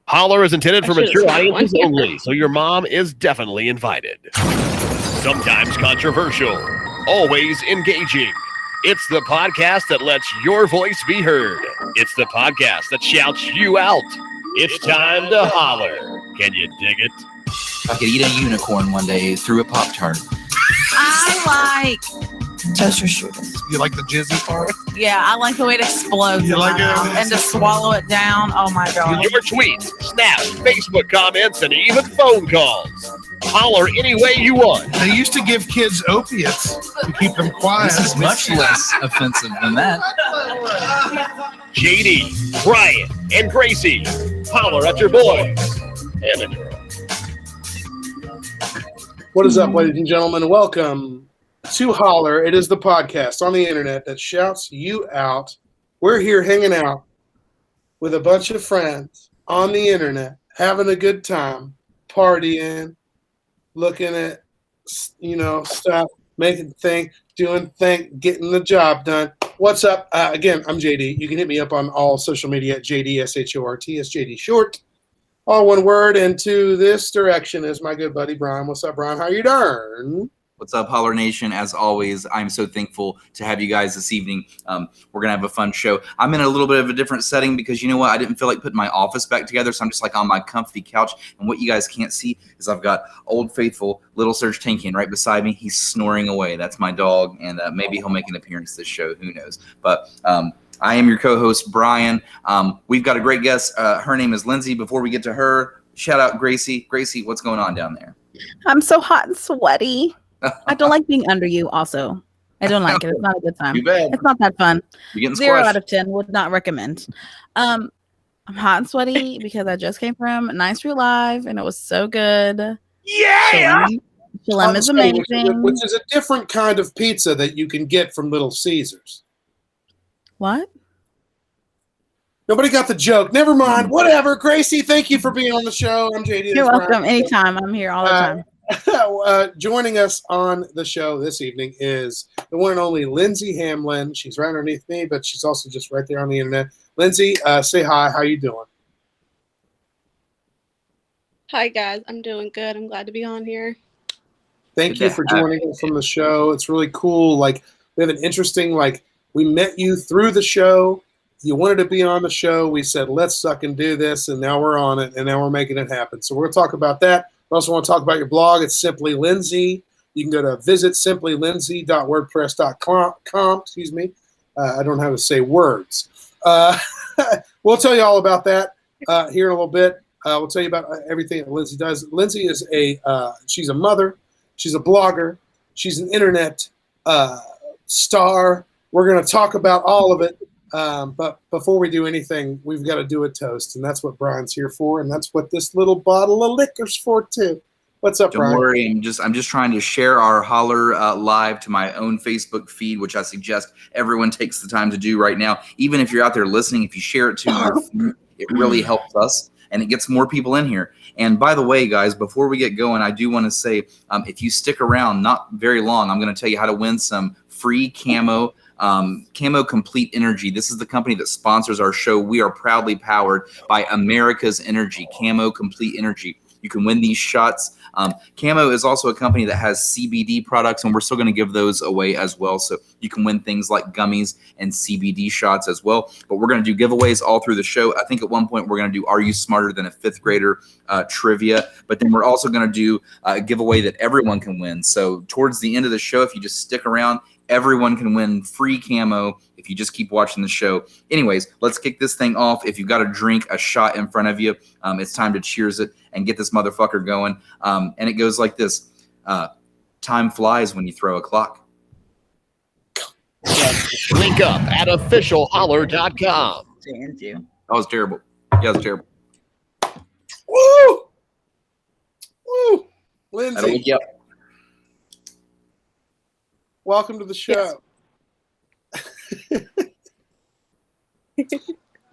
Holler is intended for mature audiences only, so your mom is definitely invited. Sometimes controversial, always engaging. It's the podcast that lets your voice be heard. It's the podcast that shouts you out. It's time to holler. Can you dig it? I could eat a unicorn one day through a Pop-Tart. I like toaster strudels. You like the jizzy part? Yeah, I like the way it explodes You like it? and to swallow it down. Oh my god. Your tweets, snaps, Facebook comments, and even phone calls. Holler any way you want. They used to give kids opiates to keep them quiet. This is much less offensive than that. JD, Brian, and Gracie. Holler at your boys and a girl. What is up, ladies and gentlemen? Welcome to Holler. It is the podcast on the internet that shouts you out. We're here hanging out with a bunch of friends on the internet, having a good time, partying, looking at, stuff, making things, doing things, getting the job done. What's up? Again, I'm JD. You can hit me up on all social media at JDSHORT. It's JD Short. All one word, and to this direction is my good buddy Brian. What's up, Brian? How you doing? What's up, Holler Nation? As always, I'm so thankful to have you guys this evening. We're going to have a fun show. I'm in a little bit of a different setting because, you know what? I didn't feel like putting my office back together, so I'm just like on my comfy couch. And what you guys can't see is I've got old faithful Little Serge Tankian right beside me. He's snoring away. That's my dog, and maybe he'll make an appearance this show. Who knows? But I am your co-host, Brian. We've got a great guest. Her name is Lindsey. Before we get to her, shout out Gracie. Gracie, what's going on down there? I'm so hot and sweaty. I don't like being under you also. I don't like it. It's not a good time. Too bad. It's not that fun. You're getting 0 squashed. out of 10. Would not recommend. I'm hot and sweaty because I just came from Nice True Live and it was so good. Yeah! Shalom is amazing. Which is a different kind of pizza that you can get from Little Caesars. What? Nobody got the joke. Never mind. Whatever. Gracie, thank you for being on the show. I'm JD. You're welcome. Anytime. I'm here all the time. Joining us on the show this evening is the one and only Lindsey Hamlin. She's right underneath me, but she's also just right there on the internet. Lindsey, say hi. How you doing? Hi, guys. I'm doing good. I'm glad to be on here. Thank you for joining us on the show. It's really cool. Like, we have an interesting, we met you through the show. You wanted to be on the show. We said, let's suck and do this, and now we're on it, and now we're making it happen. So we're going to talk about that. We also want to talk about your blog. It's Simply Lindsey. You can go to visit simplylindsey.wordpress.com. Excuse me. I don't know how to say words. We'll tell you all about that here in a little bit. We'll tell you about everything that Lindsey does. Lindsey is she's a mother. She's a blogger. She's an internet star. We're going to talk about all of it. But before we do anything, we've got to do a toast, and that's what Brian's here for, and that's what this little bottle of liquor's for too. What's up, Brian? Don't worry, I'm just trying to share our Holler live to my own Facebook feed, which I suggest everyone takes the time to do right now. Even if you're out there listening, if you share it to your feed, it really helps us, and it gets more people in here. And by the way, guys, before we get going, I do want to say, if you stick around, not very long, I'm going to tell you how to win some free camo. Camo Complete Energy. This is the company that sponsors our show. We are proudly powered by America's Energy, Camo Complete Energy. You can win these shots. Camo is also a company that has CBD products, and we're still going to give those away as well. So you can win things like gummies and CBD shots as well. But we're going to do giveaways all through the show. I think at one point we're going to do Are You Smarter Than a Fifth Grader trivia. But then we're also going to do a giveaway that everyone can win. So towards the end of the show, if you just stick around, everyone can win free camo if you just keep watching the show. Anyways, let's kick this thing off. If you've got a drink, a shot in front of you, it's time to cheers it and get this motherfucker going. And it goes like this. Time flies when you throw a clock. Link up at officialholler.com. Thank you. That was terrible. Yeah, that was terrible. Woo! Woo! That'll Lindsey, wake you up. welcome to the show.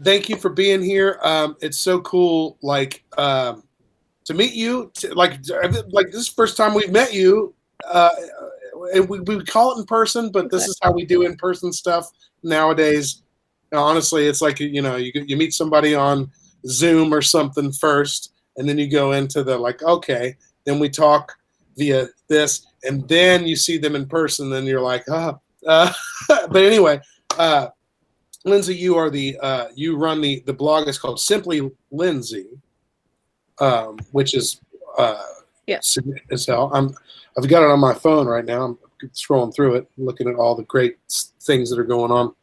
Thank you for being here. It's so cool, to meet you. Like this is the first time we've met you. We call it in person, but this is how we do in-person stuff nowadays. Honestly, it's like you meet somebody on Zoom or something first, and then you go into the like, okay, then we talk via this, and then you see them in person, then you're like, but anyway, Lindsey, you are you run the blog. It's called Simply Lindsey, which is as hell. I've got it on my phone right now. I'm scrolling through it, looking at all the great things that are going on.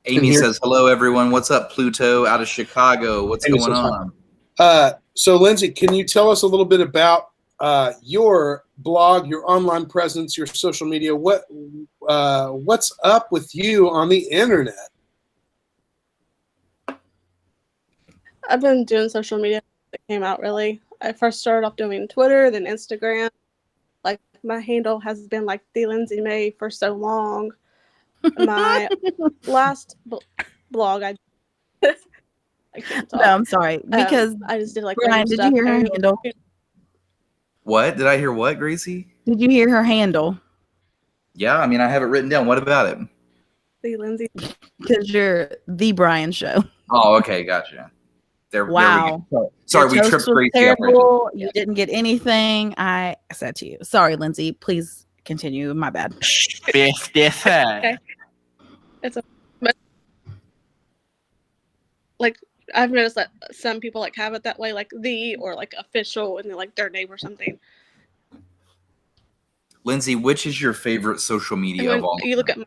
Amy says, hello, everyone. What's up, Pluto, out of Chicago? What's going on? So, Lindsey, can you tell us a little bit about your blog, your online presence, your social media? What's up with you on the internet? I've been doing social media since it came out, really. I first started off doing Twitter, then Instagram. Like, my handle has been like the Lindsey May for so long. My last blog, I can't talk. No, I'm sorry. Because I just did like Brian, did you hear her handle? What? Did I hear what, Gracie? Did you hear her handle? Yeah, I mean, I have it written down. What about it? The Lindsey. Because you're the Brian Show. Oh, okay, gotcha. Wow. There we go. Sorry, we tripped Gracie terrible. You didn't get anything. I said to you. Sorry, Lindsey. Please continue. My bad. Okay. It's like I've noticed that some people like have it that way, like or like official, and then like their name or something. Lindsey, which is your favorite social media of all? You look at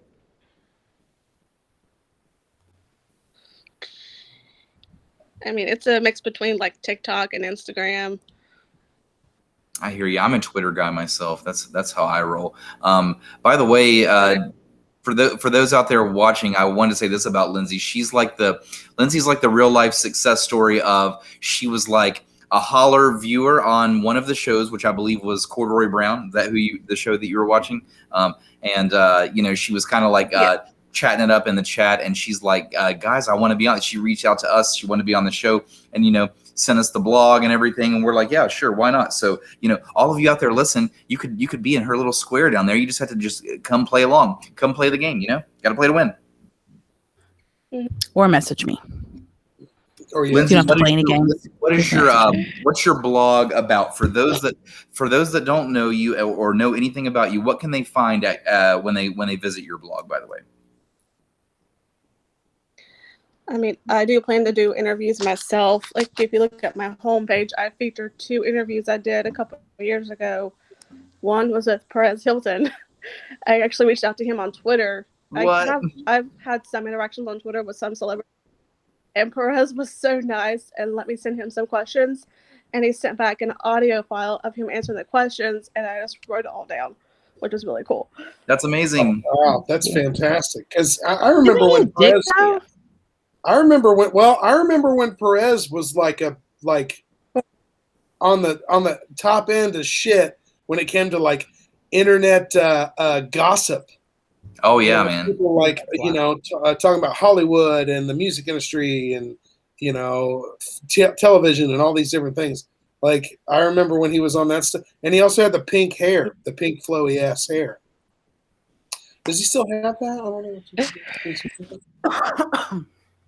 I mean, it's a mix between like TikTok and Instagram. I hear you. I'm a Twitter guy myself. That's how I roll. By the way, for those out there watching, I wanted to say this about Lindsey. Lindsey's like the real life success story of she was like a Holler viewer on one of the shows, which I believe was Corduroy Brown. The show that you were watching, and she was kind of like chatting it up in the chat, and she's like, guys, I want to be on. She reached out to us. She wanted to be on the show, and sent us the blog and everything, and we're like, yeah, sure, why not? So all of you out there, listen, you could be in her little square down there. You just have to just come play along, come play the game. Got to play to win. Or message me. Or Lindsey, you don't have to play any games. What's your blog about? For those that don't know you or know anything about you, what can they find when they visit your blog? By the way. I mean, I do plan to do interviews myself. Like, if you look at my homepage, I featured 2 interviews I did a couple of years ago. One was with Perez Hilton. I actually reached out to him on Twitter. What? I've had some interactions on Twitter with some celebrities. And Perez was so nice and let me send him some questions. And he sent back an audio file of him answering the questions. And I just wrote it all down, which was really cool. That's amazing. Oh, wow, that's fantastic. Because I remember when Perez... I remember when Perez was like on the top end of shit when it came to like internet gossip. Oh yeah, man. People like talking about Hollywood and the music industry and television and all these different things. Like I remember when he was on that stuff, and he also had the pink hair, the pink flowy ass hair. Does he still have that? I don't know.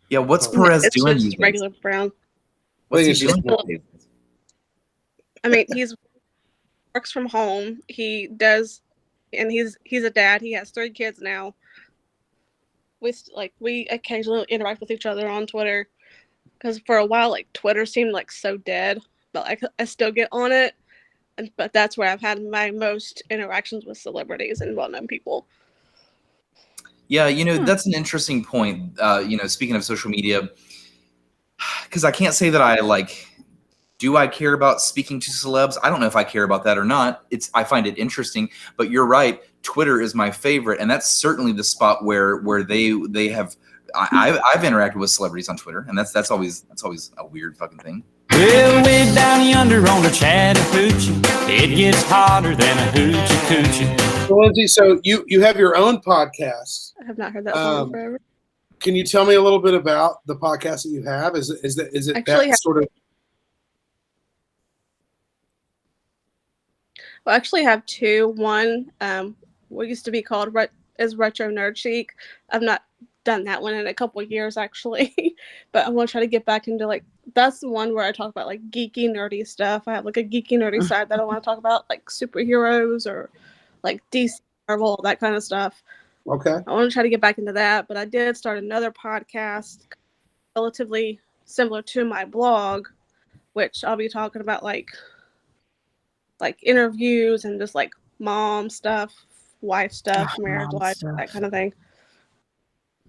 Yeah, what's Perez doing? It's just regular brown. What's he doing? I mean, works from home. He does, and he's a dad. He has 3 kids now. We occasionally interact with each other on Twitter, because for a while, like Twitter seemed like so dead, but I still get on it, but that's where I've had my most interactions with celebrities and well-known people. Yeah, that's an interesting point. Speaking of social media, because I can't say that do I care about speaking to celebs? I don't know if I care about that or not. I find it interesting, but you're right. Twitter is my favorite, and that's certainly the spot where they have. I've interacted with celebrities on Twitter, and that's always a weird fucking thing. Well, way down yonder on the Chattahoochee, it gets hotter than a hoochie coochie. So, Lindsey, so you have your own podcast. I have not heard that song forever. Can you tell me a little bit about the podcast that you have? Is it Actually, that sort of? Well, I actually have 2. One, what used to be called is Retro Nerd Chic. I've not done that one in a couple of years actually. But I want to try to get back into like, that's the one where I talk about like geeky nerdy stuff. I have like a geeky nerdy side that I want to talk about, like superheroes or like DC, Marvel, that kind of stuff. Okay. I want to try to get back into that, but I did start another podcast relatively similar to my blog, which I'll be talking about like interviews and just like mom stuff, wife stuff, marriage life, that kind of thing.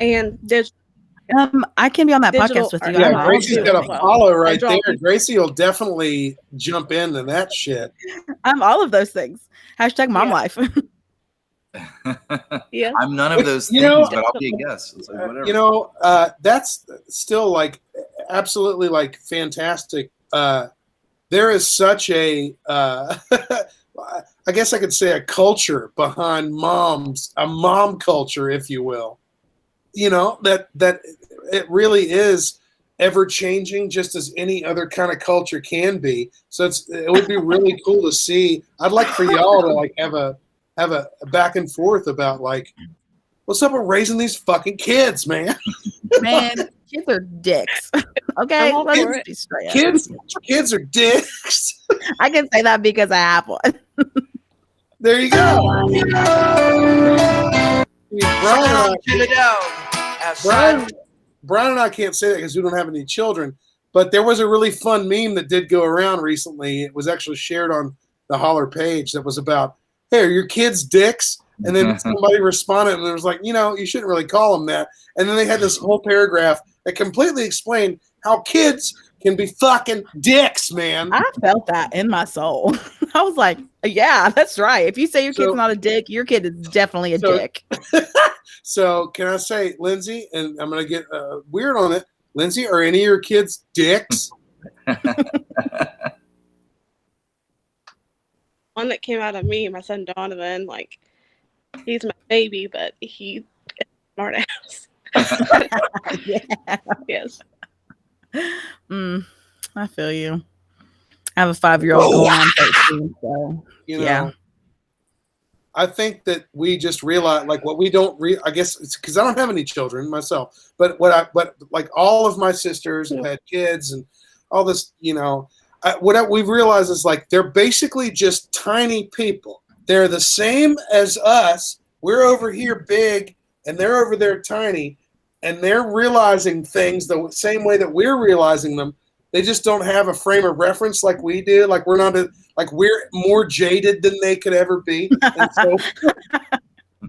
And digital. I can be on that Digital podcast with you. art. Yeah, Gracie's got a follow right there. people. Gracie will definitely jump into that shit. I'm all of those things. Hashtag mom life. Yeah. I'm none of those things, but I'll be a guest. It's like, whatever. That's still like absolutely like fantastic. There is such a, I guess I could say, a culture behind moms, a mom culture, if you will. That it really is ever changing, just as any other kind of culture can be. So it would be really cool to see. I'd like for y'all to like have a back and forth about like, what's up with raising these fucking kids, man? Man, kids are dicks. Okay, let's be straight up. Kids are dicks. I can say that because I have one. There you go. Brian and I can't say that because we don't have any children, but there was a really fun meme that did go around recently. It was actually shared on the Holler page that was about, hey, are your kids dicks? And then somebody responded and it was like, you shouldn't really call them that. And then they had this whole paragraph that completely explained how kids can be fucking dicks, man. I felt that in my soul. I was like, yeah, that's right. If you say your kid's not a dick, your kid is definitely a dick. So can I say, Lindsay, and I'm going to get weird on it. Lindsay, are any of your kids dicks? One that came out of me, my son Donovan, like, he's my baby, but he is a smart ass. Yeah. Yes. I feel you. I have a 5-year-old going on 13, so yeah. I think that we just realize, like, what we don't I guess it's because I don't have any children myself, but but like all of my sisters have had kids and all this, what we've realized is like they're basically just tiny people. They're the same as us. We're over here big and they're over there tiny, and they're realizing things the same way that we're realizing them. They just don't have a frame of reference like we do. Like we're we're more jaded than they could ever be. And so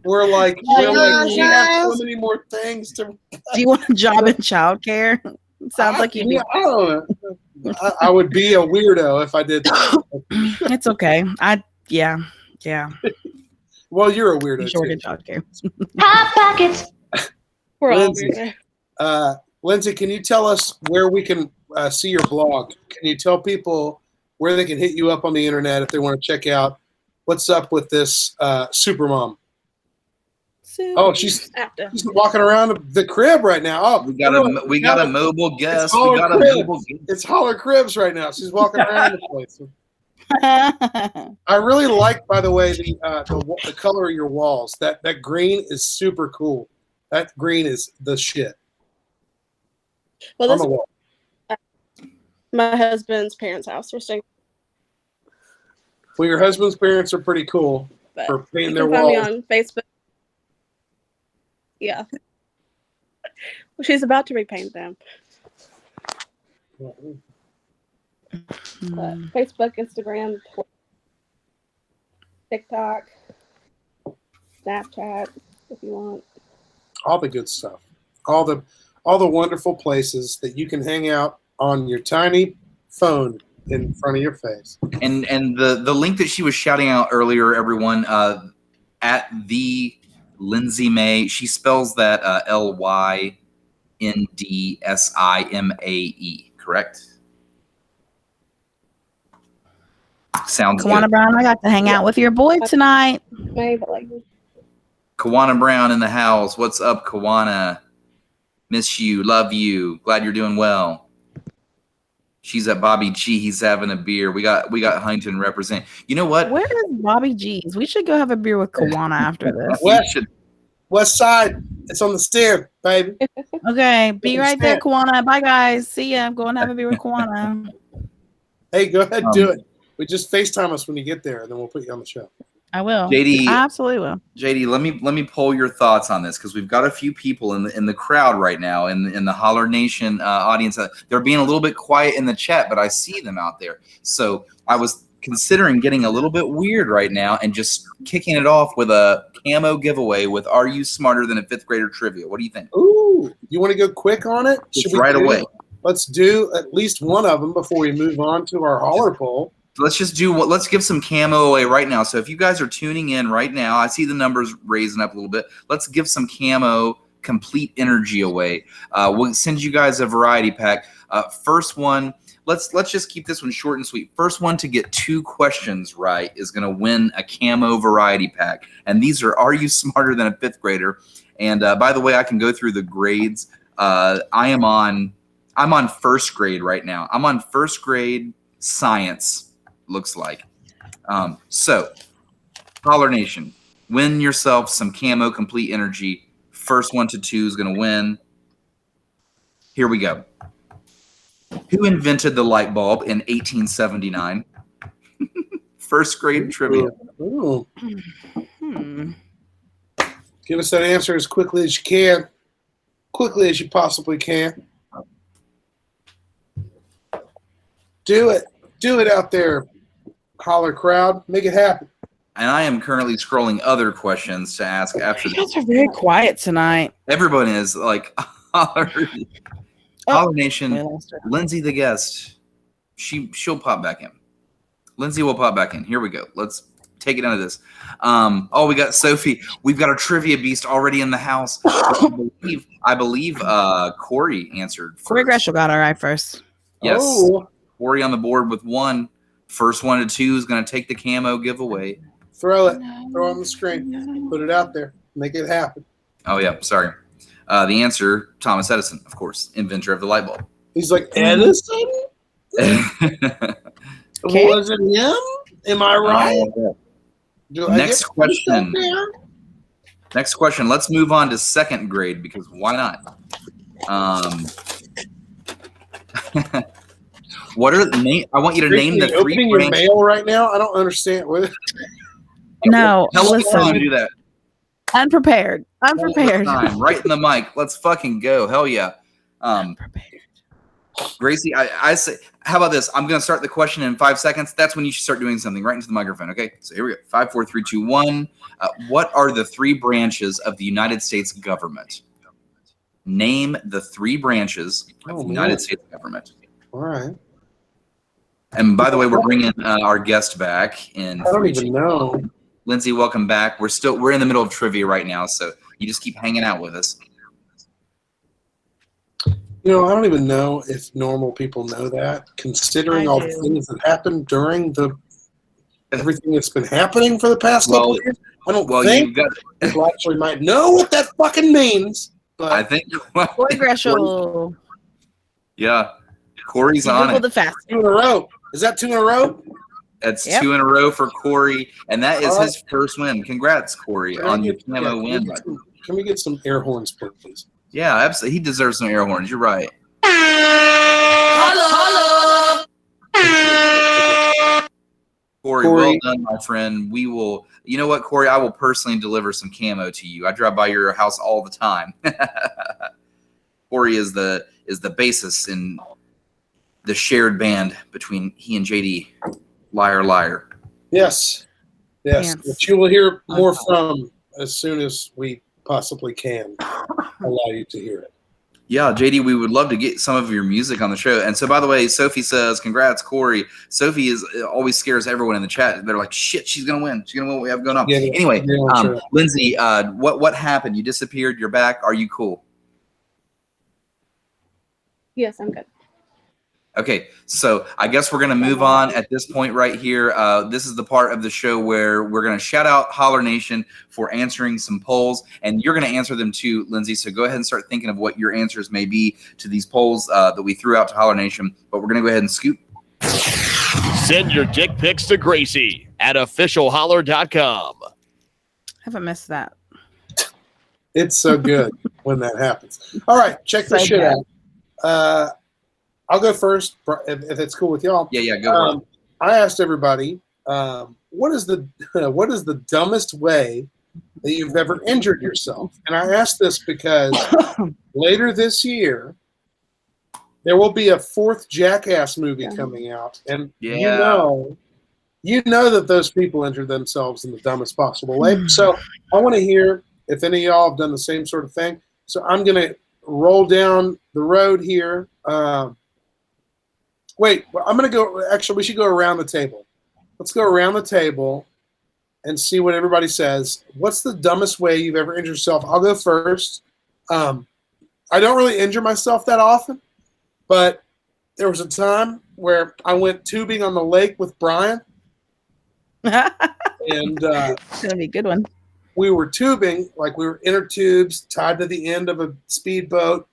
we have so many more things to. Do you want a job in childcare? Sounds like you. I don't know. I would be a weirdo if I did that. It's okay. Yeah. Well, you're a weirdo. Short in childcare. Hot pockets. We're all weird. Lindsay, can you tell us where we can see your blog? Can you tell people where they can hit you up on the internet if they want to check out what's up with this supermom? Oh, she's walking around the crib right now. Oh, we got a mobile guest. It's Holler Cribs right now. She's walking around the place. I really like, by the way, the color of your walls. That green is super cool. That green is the shit. Well, my husband's parents' house. We're staying. Well, your husband's parents are pretty cool for painting their walls. You can find me on Facebook. Yeah. Well, she's about to repaint them. Facebook, Instagram, TikTok, Snapchat, if you want. All the good stuff. All the wonderful places that you can hang out on your tiny phone in front of your face. And the link that she was shouting out earlier, everyone, at the Lindsey May, she spells that LYNDSIMAE, correct? Sounds Kawana good. Brown, I got to hang out with your boy tonight. Kawana Brown in the house. What's up, Kawana? Miss you, love you. Glad you're doing well. She's at Bobby G. He's having a beer. We got Huntington represent. You know what? Where is Bobby G's? We should go have a beer with Kawana after this. West Side. It's on the stand, baby. Okay, be right there, Kawana. Bye, guys. See ya. I'm going to have a beer with Kawana. Hey, go ahead, do it. We just FaceTime us when you get there, and then we'll put you on the show. I will. JD, I absolutely will. JD, let me pull your thoughts on this because we've got a few people in the crowd right now in the Holler Nation audience. They're being a little bit quiet in the chat, but I see them out there. So I was considering getting a little bit weird right now and just kicking it off with a camo giveaway with "Are You Smarter Than a Fifth Grader" trivia. What do you think? Ooh, you want to go quick on it? Just right away. Let's do at least one of them before we move on to our Holler poll. Let's just do what. Let's give some camo away right now. So if you guys are tuning in right now, I see the numbers raising up a little bit. Let's give some camo complete energy away. We'll send you guys a variety pack. First one. Let's just keep this one short and sweet. First one to get 2 questions right is going to win a camo variety pack. And these are You Smarter Than a Fifth Grader? And by the way, I can go through the grades. I'm on first grade right now. I'm on first grade science. Looks like. So, Holler Nation, win yourself some camo complete energy. First 1 to 2 is going to win. Here we go. Who invented the light bulb in 1879? First grade trivia. Ooh. Give us that answer as quickly as you can. Quickly as you possibly can. Do it. Do it out there, Holler crowd. Make it happen. And I am currently scrolling other questions to ask after You this. guys are very quiet tonight. Everyone is like, Holler Nation, Lindsay the guest. She'll pop back in. Lindsay will pop back in. Here we go. Let's take it into this. We got Sophie. We've got a trivia beast already in the house. I believe Corey answered first. Corey Gresham got it right first. Yes. Oh. Corey on the board with 1. First 1 to 2 is going to take the camo giveaway. Throw it. Throw it on the screen. Put it out there. Make it happen. Oh, yeah. Sorry. The answer, Thomas Edison, of course, inventor of the light bulb. He's like, Edison? Was it him? Am I right? Next question. Next question. Let's move on to second grade because why not? What are the name? I want you to name the 3 opening your mail right now? I don't understand. No, listen. Do that. Unprepared. Right in the mic. Let's fucking go. Hell yeah. Gracie, I say, how about this? I'm going to start the question in 5 seconds. That's when you should start doing something right into the microphone. Okay. So here we go. 5, 4, 3, 2, 1. What are the 3 branches of the United States government? Name the 3 branches of the United States government. All right. And by the way, we're bringing our guest back. I don't even know. Lindsay, welcome back. We're in the middle of trivia right now, so you just keep hanging out with us. I don't even know if normal people know that, considering all the things that happened during everything that's been happening for the past couple of years. I don't think people actually might know what that fucking means. But I think Corey Gresham. Yeah. Corey's on it. The fast. 2 in a row. Is that 2 in a row? That's 2 in a row for Corey, and that is his first win. Congrats, Corey, on your camo win. Can we get some air horns, please? Yeah, absolutely. He deserves some air horns. You're right. Corey, well done, my friend. We will. You know what, Corey? I will personally deliver some camo to you. I drive by your house all the time. Corey is the basis in the shared band between he and JD. Liar, liar. Yes. Which you will hear more from as soon as we possibly can allow you to hear it. Yeah, JD, we would love to get some of your music on the show. And so, by the way, Sophie says, congrats, Corey. Sophie always scares everyone in the chat. They're like, shit, she's going to win. She's going to win what we have going on. Yeah, anyway, sure. Lindsay, what happened? You disappeared. You're back. Are you cool? Yes, I'm good. Okay, so I guess we're going to move on at this point right here. This is the part of the show where we're going to shout out Holler Nation for answering some polls, and you're going to answer them too, Lindsay. So go ahead and start thinking of what your answers may be to these polls that we threw out to Holler Nation, but we're going to go ahead and scoop. Send your dick pics to Gracie at officialholler.com. Haven't missed that. It's so good when that happens. All right, check this So shit good. out. I'll go first if it's cool with y'all. Yeah, go for it. I asked everybody, what is the dumbest way that you've ever injured yourself? And I asked this because later this year there will be a 4th Jackass movie coming out, and you know that those people injured themselves in the dumbest possible way. So I want to hear if any of y'all have done the same sort of thing. So I'm gonna roll down the road here. Wait, I'm gonna go. Actually, we should go around the table. Let's go around the table and see what everybody says. What's the dumbest way you've ever injured yourself? I'll go first. I don't really injure myself that often, but there was a time where I went tubing on the lake with Brian, and It's gonna be a good one. we were tubing, like we were inner tubes tied to the end of a speedboat,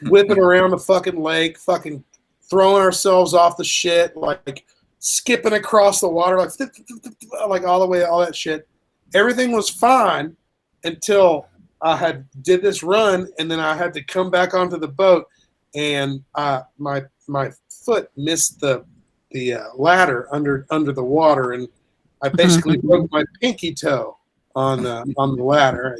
whipping around the fucking lake, fucking throwing ourselves off the shit, like skipping across the water, like all the way, all that shit. Everything was fine until I did this run, and then I had to come back onto the boat, and my foot missed the ladder under the water, and I basically broke my pinky toe on the ladder.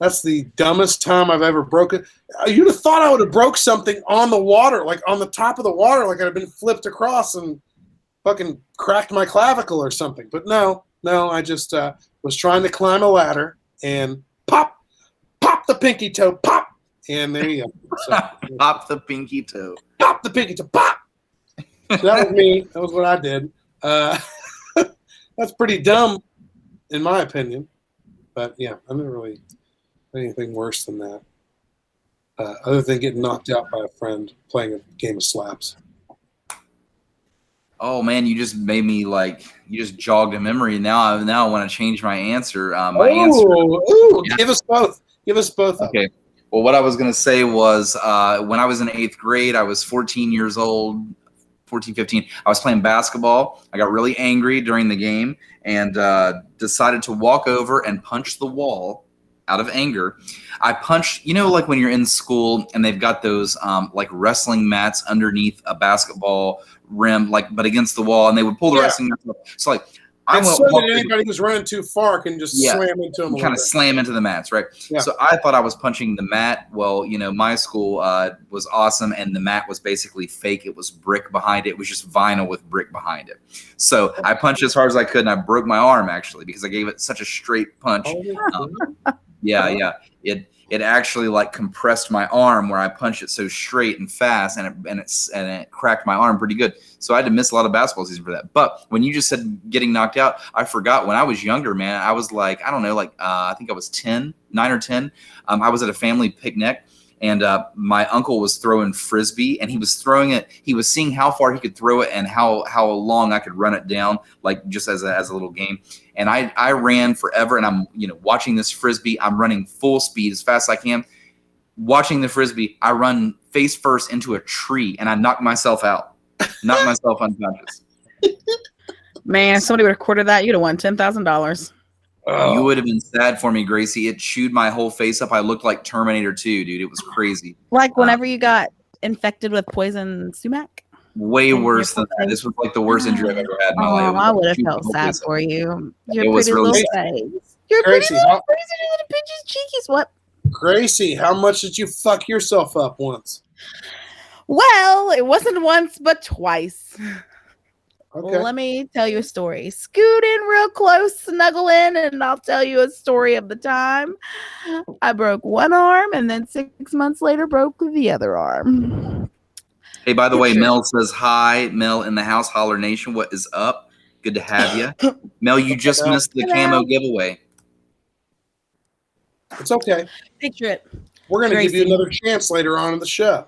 That's the dumbest time I've ever broken. You'd have thought I would have broke something on the water, like on the top of the water, like I'd have been flipped across and fucking cracked my clavicle or something. But no, I just was trying to climb a ladder and pop the pinky toe, pop, and there you go. So, Pop the pinky toe. pop the pinky toe, pop. So that was me. That was what I did. That's pretty dumb, in my opinion. But yeah, I never really anything worse than that, other than getting knocked out by a friend playing a game of slaps. Oh man, you just made me you just jogged a memory. Now I want to change my answer. Answer. Yeah. Give us both. Okay. Well, what I was gonna say was when I was in 8th grade, I was 14 years old. 14, 15. I was playing basketball. I got really angry during the game and decided to walk over and punch the wall out of anger. I punched, like when you're in school and they've got those like wrestling mats underneath a basketball rim, but against the wall, and they would pull the wrestling mats up. So anybody who's running too far can just slam into them. Kind of slam into the mats, right? Yeah. So I thought I was punching the mat. Well, my school was awesome, and the mat was basically fake. It was brick behind it. It was just vinyl with brick behind it. So I punched as hard as I could, and I broke my arm actually because I gave it such a straight punch. It actually compressed my arm where I punched it so straight and fast, and it cracked my arm pretty good. So I had to miss a lot of basketball season for that. But when you just said getting knocked out, I forgot when I was younger, man. I was I think I was 9 or 10. I was at a family picnic, and my uncle was throwing Frisbee, and he was throwing it. He was seeing how far he could throw it and how long I could run it down, just as a little game. And I ran forever, and I'm watching this Frisbee. I'm running full speed as fast as I can. Watching the Frisbee, I run face first into a tree, and I knock myself out. Knock myself unconscious. Man, if somebody would have quartered that, you'd have won $10,000. You would have been sad for me, Gracie. It chewed my whole face up. I looked like Terminator 2, dude. It was crazy. Like whenever you got infected with poison sumac? Way worse than that. This was the worst injury I've ever had in my life. I would have felt sad for you. Your It was pretty really little sad. face. Your Gracie, pretty little bitches, cheekies. What? Gracie, how much did you fuck yourself up once? Well, it wasn't once, but twice. Okay. Let me tell you a story. Scoot in real close, snuggle in, and I'll tell you a story of the time I broke one arm, and then 6 months later broke the other arm. Hey, by the way, Mel says hi. Mel in the house, Holler Nation. What is up? Good to have you. Mel, you just missed the camo giveaway. It's okay. Picture it. We're going to give you another chance later on in the show.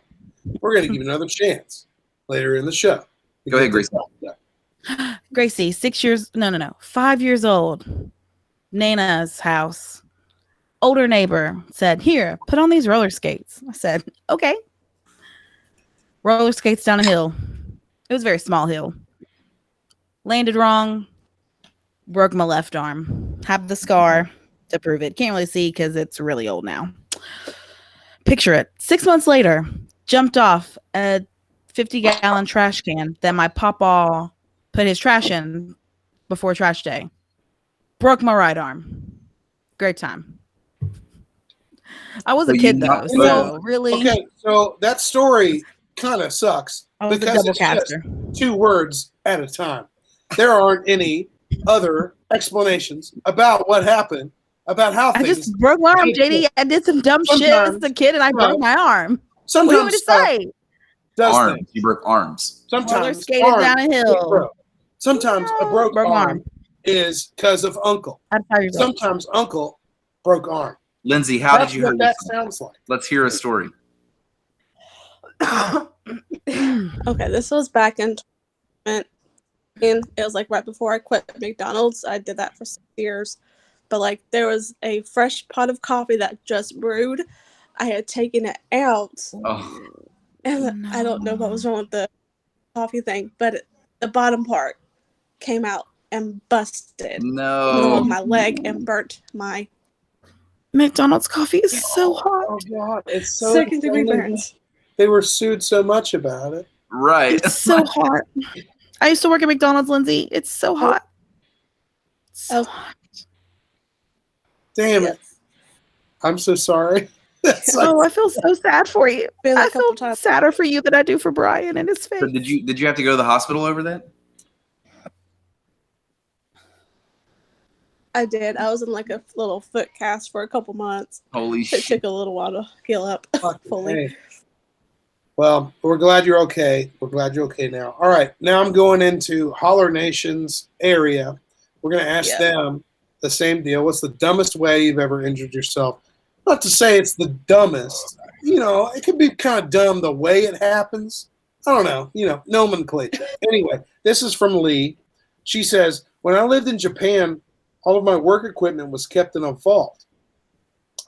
We're going to give you another chance later in the show. Go ahead, Gracie. Gracie, 5 years old. Nana's house. Older neighbor said, "Here, put on these roller skates." I said, "Okay." Roller skates down a hill. It was a very small hill. Landed wrong. Broke my left arm. Have the scar to prove it. Can't really see because it's really old now. Picture it. 6 months later, jumped off a 50-gallon trash can that my papa put his trash in before trash day. Broke my right arm. Great time. I was a kid though, so really. Okay, so that story kind of sucks because it's just 2 words at a time. There aren't any other explanations about what happened, about how I just broke my arm, JD. I did some dumb shit as a kid, and I broke my arm. What do you want me to say? Arms. You broke arms. Sometimes skated down a hill. Sometimes a broke arm is because of uncle. Sometimes uncle broke arm. Lindsay, how did you hurt that sounds like? Let's hear a story. Okay, this was back in and it was like right before I quit McDonald's. I did that for 6 years. But like there was a fresh pot of coffee that just brewed. I had taken it out. Oh. And I don't know what was wrong with the coffee thing, but the bottom part came out and busted. No. My leg and burnt my McDonald's coffee is so hot. Oh god, it's so second-degree burns. They were sued so much about it. Right. It's so hot. I used to work at McDonald's, Lindsay. It's so hot. So hot. Damn it. I'm so sorry. I feel so sad for you. I feel sadder for you than I do for Brian and his face. So did you have to go to the hospital over that? I did. I was in like a little foot cast for a couple months. Holy shit. It took a little while to heal up fully. Hey. Well, we're glad you're okay. We're glad you're okay now. All right. Now I'm going into Holler Nation's area. We're going to ask them the same deal. What's the dumbest way you've ever injured yourself? Not to say it's the dumbest. You know, it could be kind of dumb the way it happens. I don't know. You know, nomenclature. Anyway, this is from Lee. She says, when I lived in Japan, all of my work equipment was kept in a vault.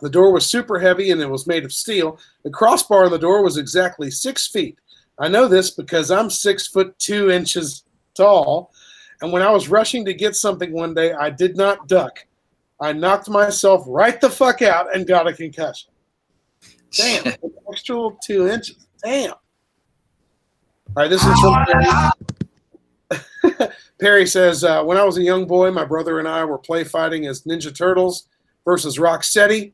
The door was super heavy and it was made of steel. The crossbar on the door was exactly 6 feet. I know this because I'm 6'2" tall. And when I was rushing to get something one day, I did not duck. I knocked myself right the fuck out and got a concussion. Damn, an extra little 2 inches. Damn. All right, this is from Perry. Perry says, when I was a young boy, my brother and I were play fighting as Ninja Turtles versus Rocksteady.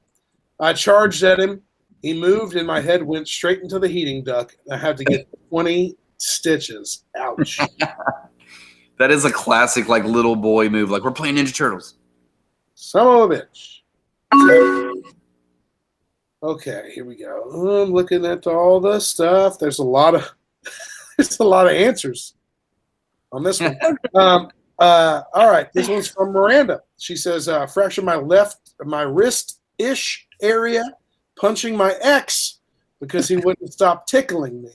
I charged at him. He moved and my head went straight into the heating duct. I had to get 20 stitches. Ouch. That is a classic, like, little boy move. Like, we're playing Ninja Turtles. Son of a bitch. Okay, here we go. I'm looking at all the stuff. There's a lot of answers on this one. All right, this one's from Miranda. She says, fractured my wrist-ish area, punching my ex because he wouldn't stop tickling me.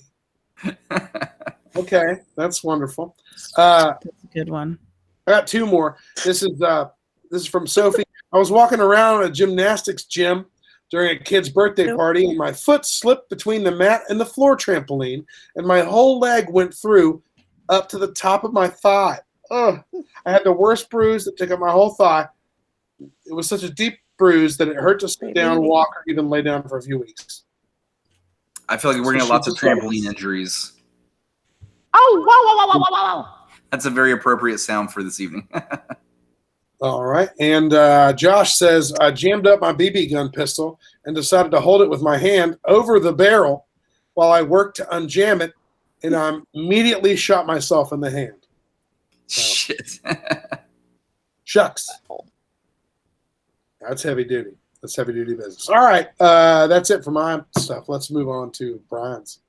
Okay, that's wonderful. That's a good one. I got 2 more. This is from Sophie. I was walking around a gymnastics gym during a kid's birthday party, and my foot slipped between the mat and the floor trampoline, and my whole leg went through up to the top of my thigh. Ugh. I had the worst bruise that took up my whole thigh. It was such a deep bruise that it hurt to sit down, walk, or even lay down for a few weeks. I feel like we're going to have lots of trampoline injuries. Oh, wow. That's a very appropriate sound for this evening. All right. And Josh says, I jammed up my BB gun pistol and decided to hold it with my hand over the barrel while I worked to unjam it, and I immediately shot myself in the hand. So, shit. Shucks. That's heavy duty. That's heavy duty business. All right. That's it for my stuff. Let's move on to Brian's.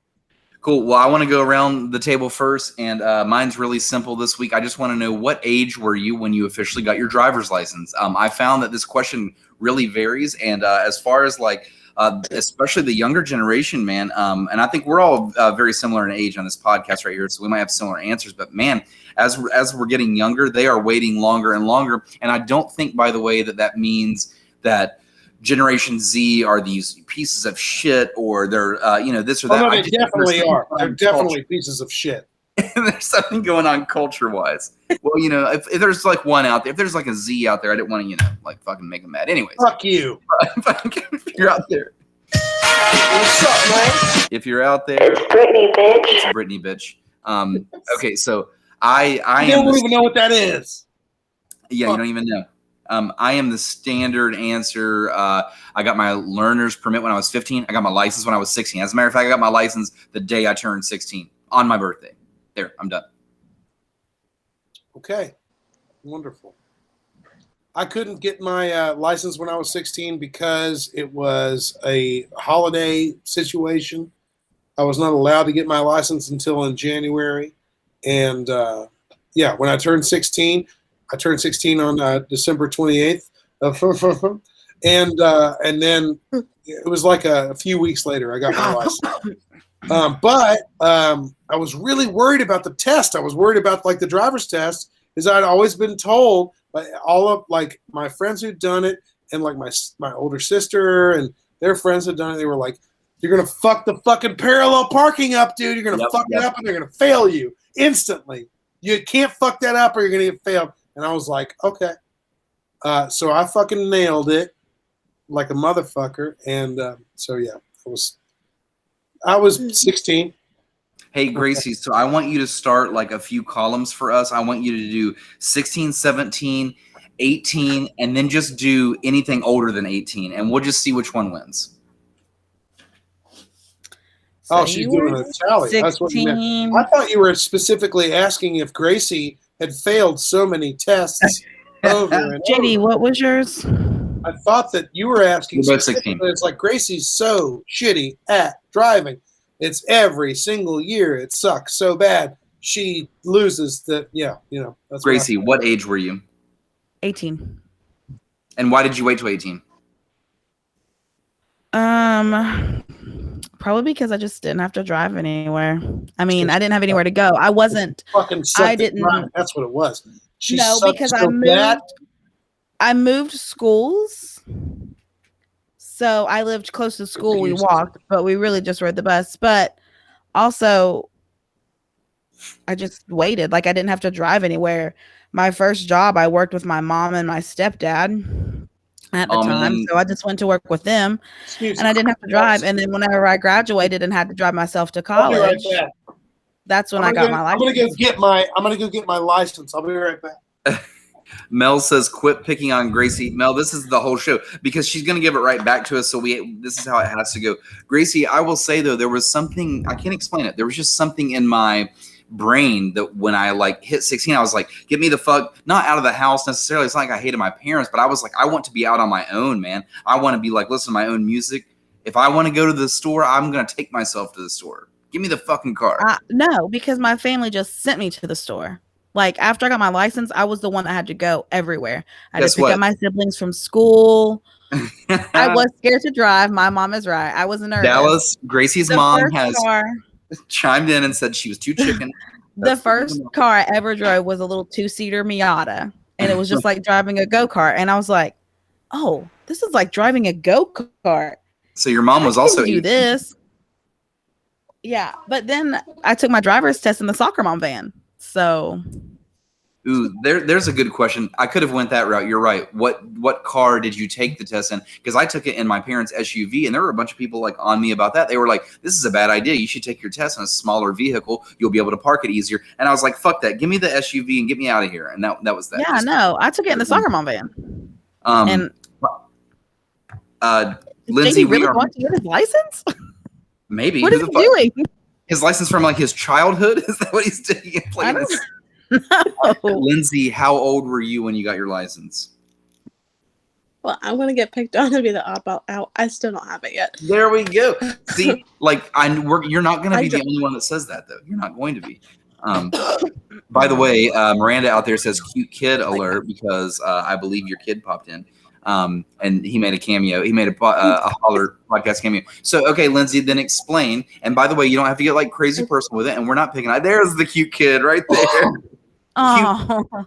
Cool. Well, I want to go around the table first, and mine's really simple this week. I just want to know, what age were you when you officially got your driver's license? I found that this question really varies, and as far as like, especially the younger generation, man, and I think we're all very similar in age on this podcast right here, so we might have similar answers. But man, as we're getting younger, they are waiting longer and longer, and I don't think, by the way, that means that Generation Z are these pieces of shit, or they're this or that. Oh, no, they definitely are. They're definitely pieces of shit. there's something going on culture-wise. Well, you know, if there's like one out there, if there's like a Z out there, I didn't want to, you know, like fucking make them mad. Anyways. Fuck you. If you're out there. What's up, man? If you're out there. It's Brittany, bitch. It's Brittany, bitch. Okay, so I don't even know what that is. Yeah, you don't even know. I am the standard answer. I got my learner's permit when I was 15. I got my license when I was 16. As a matter of fact, I got my license the day I turned 16 on my birthday. There, I'm done. Okay, wonderful. I couldn't get my license when I was 16 because it was a holiday situation. I was not allowed to get my license until in January. And when I turned 16, I turned 16 on December 28th. And then it was like a few weeks later, I got my license. But I was really worried about the test. I was worried about like the driver's test, is I'd always been told by all of like my friends who'd done it, and like my older sister and their friends had done it. They were like, "You're gonna fuck the fucking parallel parking up, dude. You're gonna fuck it up, and they're gonna fail you instantly. You can't fuck that up, or you're gonna get failed." And I was like, "Okay." So I fucking nailed it like a motherfucker, and I was 16. Hey, Gracie, so I want you to start like a few columns for us. I want you to do 16, 17, 18, and then just do anything older than 18, and we'll just see which one wins. So she's doing a tally. 16. That's what you meant. I thought you were specifically asking if Gracie had failed so many tests over and JD, over. what was yours? I thought that you were asking. About 16. It's like Gracie's so shitty at driving. It's every single year. It sucks so bad. She loses the, That's Gracie, what age were you? 18. And why did you wait till 18? Probably because I just didn't have to drive anywhere. I mean, I didn't have anywhere to go. I wasn't. Fucking I didn't. That's what it was. Because I moved schools. So I lived close to school. We walked, but we really just rode the bus. But also, I just waited. Like I didn't have to drive anywhere. My first job, I worked with my mom and my stepdad at the time. So I just went to work with them, and I didn't have to drive. And then whenever I graduated and had to drive myself to college, that's when I got my license. I'm gonna go get my license. I'll be right back. Mel says, "Quit picking on Gracie." Mel, this is the whole show because she's going to give it right back to us. So this is how it has to go. Gracie, I will say though, there was something, I can't explain it. There was just something in my brain that when I like hit 16, I was like, get me the fuck, not out of the house necessarily. It's not like I hated my parents, but I was like, I want to be out on my own, man. I want to be like, listen to my own music. If I want to go to the store, I'm going to take myself to the store. Give me the fucking car. No, because my family just sent me to the store. Like after I got my license, I was the one that had to go everywhere. I had to pick up my siblings from school. I was scared to drive. My mom is right. I was nervous. Dallas, Gracie's mom has chimed in and said she was too chicken. The first car I ever drove was a little 2-seater Miata. And it was just like driving a go-kart. And I was like, oh, this is like driving a go-kart. So your mom was also do this. Yeah. But then I took my driver's test in the soccer mom van. So, there's a good question. I could have went that route. You're right. What car did you take the test in? Because I took it in my parents' SUV, and there were a bunch of people like on me about that. They were like, "This is a bad idea. You should take your test in a smaller vehicle. You'll be able to park it easier." And I was like, "Fuck that. Give me the SUV and get me out of here." And that was that. Yeah, no, I took it in the soccer mom van. And Lindsey, JD really want to get his license? Maybe. What is he doing? His license from like his childhood? Is that what he's doing? No. Lindsey, how old were you when you got your license? Well, I'm gonna get picked on to be the oddball out. I still don't have it yet. There we go. See, like you're not going to be the only one that says that, though. You're not going to be. By the way, Miranda out there says "cute kid alert" because I believe your kid popped in. And he made a cameo. He made a Holler podcast cameo. So, okay, Lindsey, then explain. And by the way, you don't have to get like crazy personal with it. And we're not picking on. There's the cute kid right there.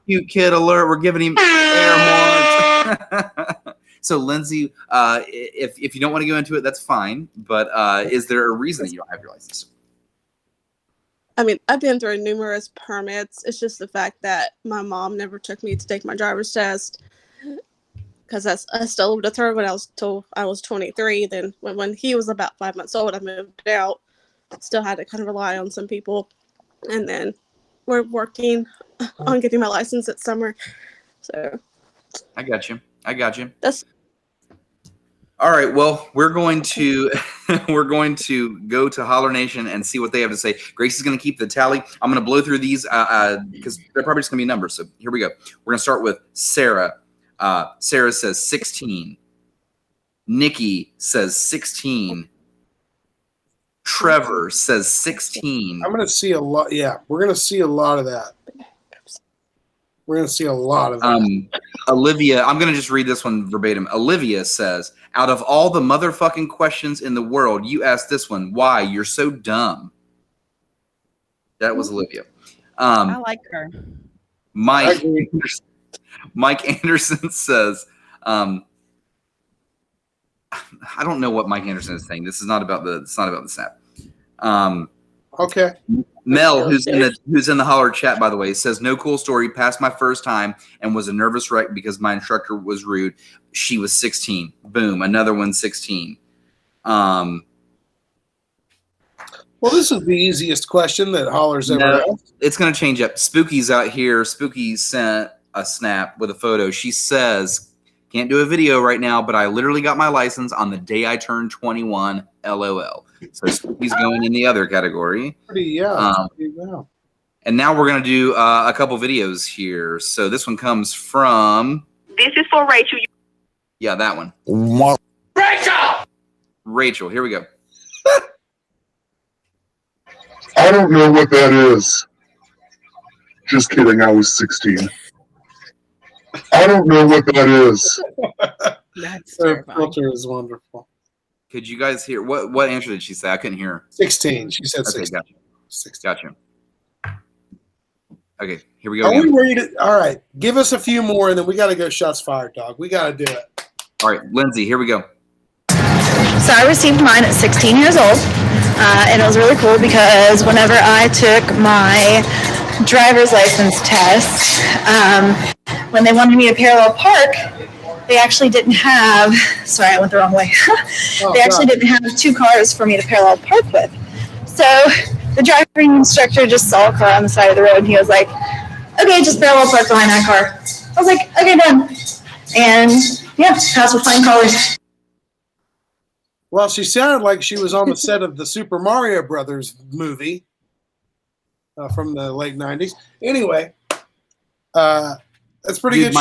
Cute kid alert. We're giving him air horns. So, Lindsey, if you don't want to go into it, that's fine. But is there a reason that you don't have your license? I mean, I've been through numerous permits. It's just the fact that my mom never took me to take my driver's test because I still lived with her when I was 23. Then when he was about 5 months old, I moved out. Still had to kind of rely on some people. And then we're working on getting my license this summer. So I got you. that's All right. Well, we're going to go to Holler Nation and see what they have to say. Gracie's going to keep the tally. I'm going to blow through these because they're probably just going to be numbers. So here we go. We're going to start with Sarah. Sarah says 16. Nikki says 16. Trevor says 16. I'm going to see a lot. Yeah, we're going to see a lot of that. We're going to see a lot of that. Olivia, I'm going to just read this one verbatim. Olivia says, out of all the motherfucking questions in the world, you asked this one. Why? You're so dumb. That was Olivia. I like her. Mike Anderson says, I don't know what Mike Anderson is saying. This is not about the snap. Okay. Mel, who's in the Holler chat, by the way, says no cool story. Passed my first time and was a nervous wreck because my instructor was rude. She was 16. Boom, another one 16. Well, this is the easiest question that Holler's ever asked. It's going to change up. Spooky's out here. Spooky sent a snap with a photo. She says, can't do a video right now, but I literally got my license on the day I turned 21. LOL. So Spooky's going in the other category. Pretty well. And now we're going to do a couple videos here. So this one comes from... This is for Rachel. Yeah, that one. Rachel, here we go. I don't know what that is. Just kidding, I was 16. I don't know what that is. That's Her filter is wonderful. Could you guys hear what answer did she say? I couldn't hear her. 16. She said Okay, 16. Gotcha. Okay, here we go. Are Again. we ready to? All right. Give us a few more, and then we got to go shots fired, dog. We got to do it. All right, Lindsay, here we go. So I received mine at 16 years old, and it was really cool because whenever I took my driver's license test, when they wanted me to parallel park, they actually didn't have, sorry, I went the wrong way. They actually didn't have two cars for me to parallel park with. So the driving instructor just saw a car on the side of the road, and he was like, okay, just parallel park behind that car. I was like, okay, done. And yeah, passed with flying colors. Well, she sounded like she was on the set of the Super Mario Brothers movie from the late 90s. Anyway, that's pretty good.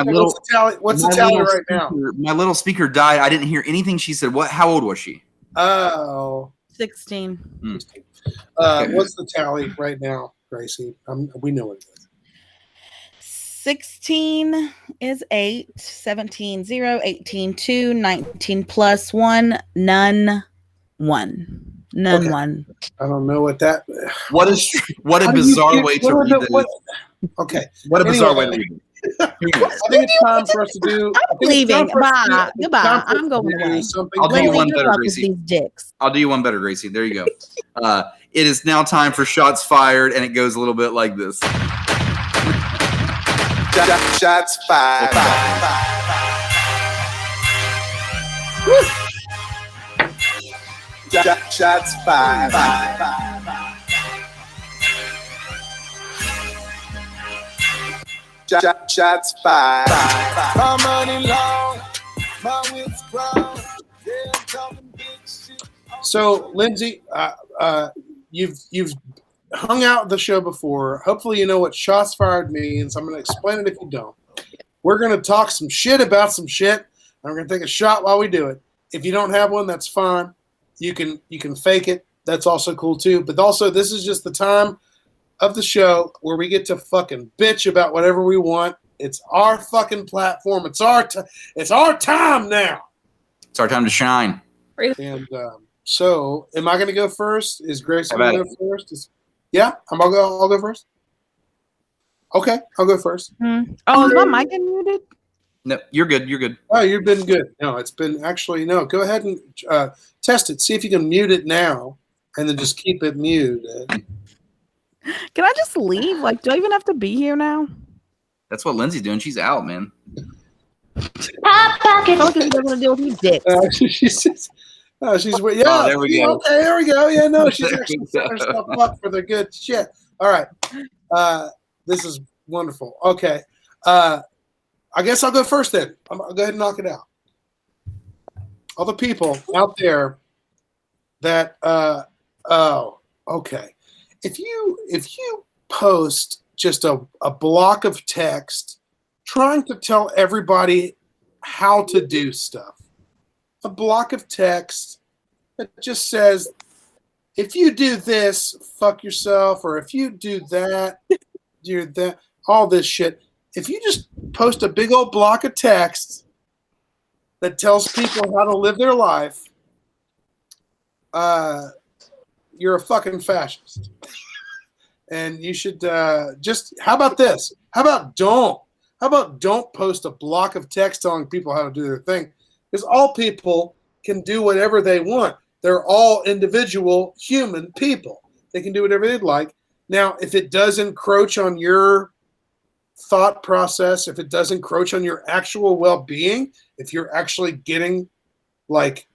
What's the tally right now? My little speaker died. I didn't hear anything she said. How old was she? Oh. 16. What's the tally right now, Gracie? We know it is. 16 is 8, 17 0, 18 2, 19 plus 1, none 1. None Okay. 1. I don't know what that. What a bizarre way to read this. Okay. What a bizarre way to read it. I think it's time for us to do. I'm leaving. Bye. Goodbye. I'm going away. I'll do you one better, These Gracie. dicks. I'll do you one better, Gracie. There you go. It is now time for shots fired, and it goes a little bit like this. Shots fired. Shots fired. Shots fired. My money long, my wits grown. So, Lindsay, you've hung out the show before. Hopefully, you know what shots fired means. I'm going to explain it if you don't. We're going to talk some shit about some shit, and we're going to take a shot while we do it. If you don't have one, that's fine. You can fake it. That's also cool too. But also, this is just the time of the show where we get to fucking bitch about whatever we want. It's our fucking platform. It's our time now. It's our time to shine. And so, am I going to go first? Is Grace going to go first? Yeah, I'll go first. Okay, I'll go first. Oh, is my mic muted? No, you're good. You're good. Oh, you've been good. No, it's been actually no. Go ahead and test it. See if you can mute it now, and then just keep it muted. Can I just leave? Like, do I even have to be here now? That's what Lindsay's doing. She's out, man. I feel like if you don't want to deal with you dicks. She's yeah. Oh, there we go. Okay, there we go. Yeah, no, she's actually setting herself up for the good shit. All right. This is wonderful. Okay. I guess I'll go first then. I'll go ahead and knock it out. All the people out there that okay. If you post just a block of text trying to tell everybody how to do stuff, a block of text that just says, if you do this, fuck yourself, or if you do that, you're that, all this shit. If you just post a big old block of text that tells people how to live their life, you're a fucking fascist. And you should how about this? How about don't post a block of text telling people how to do their thing? Because all people can do whatever they want. They're all individual human people. They can do whatever they'd like. Now, if it does encroach on your thought process, if it does encroach on your actual well-being, if you're actually getting like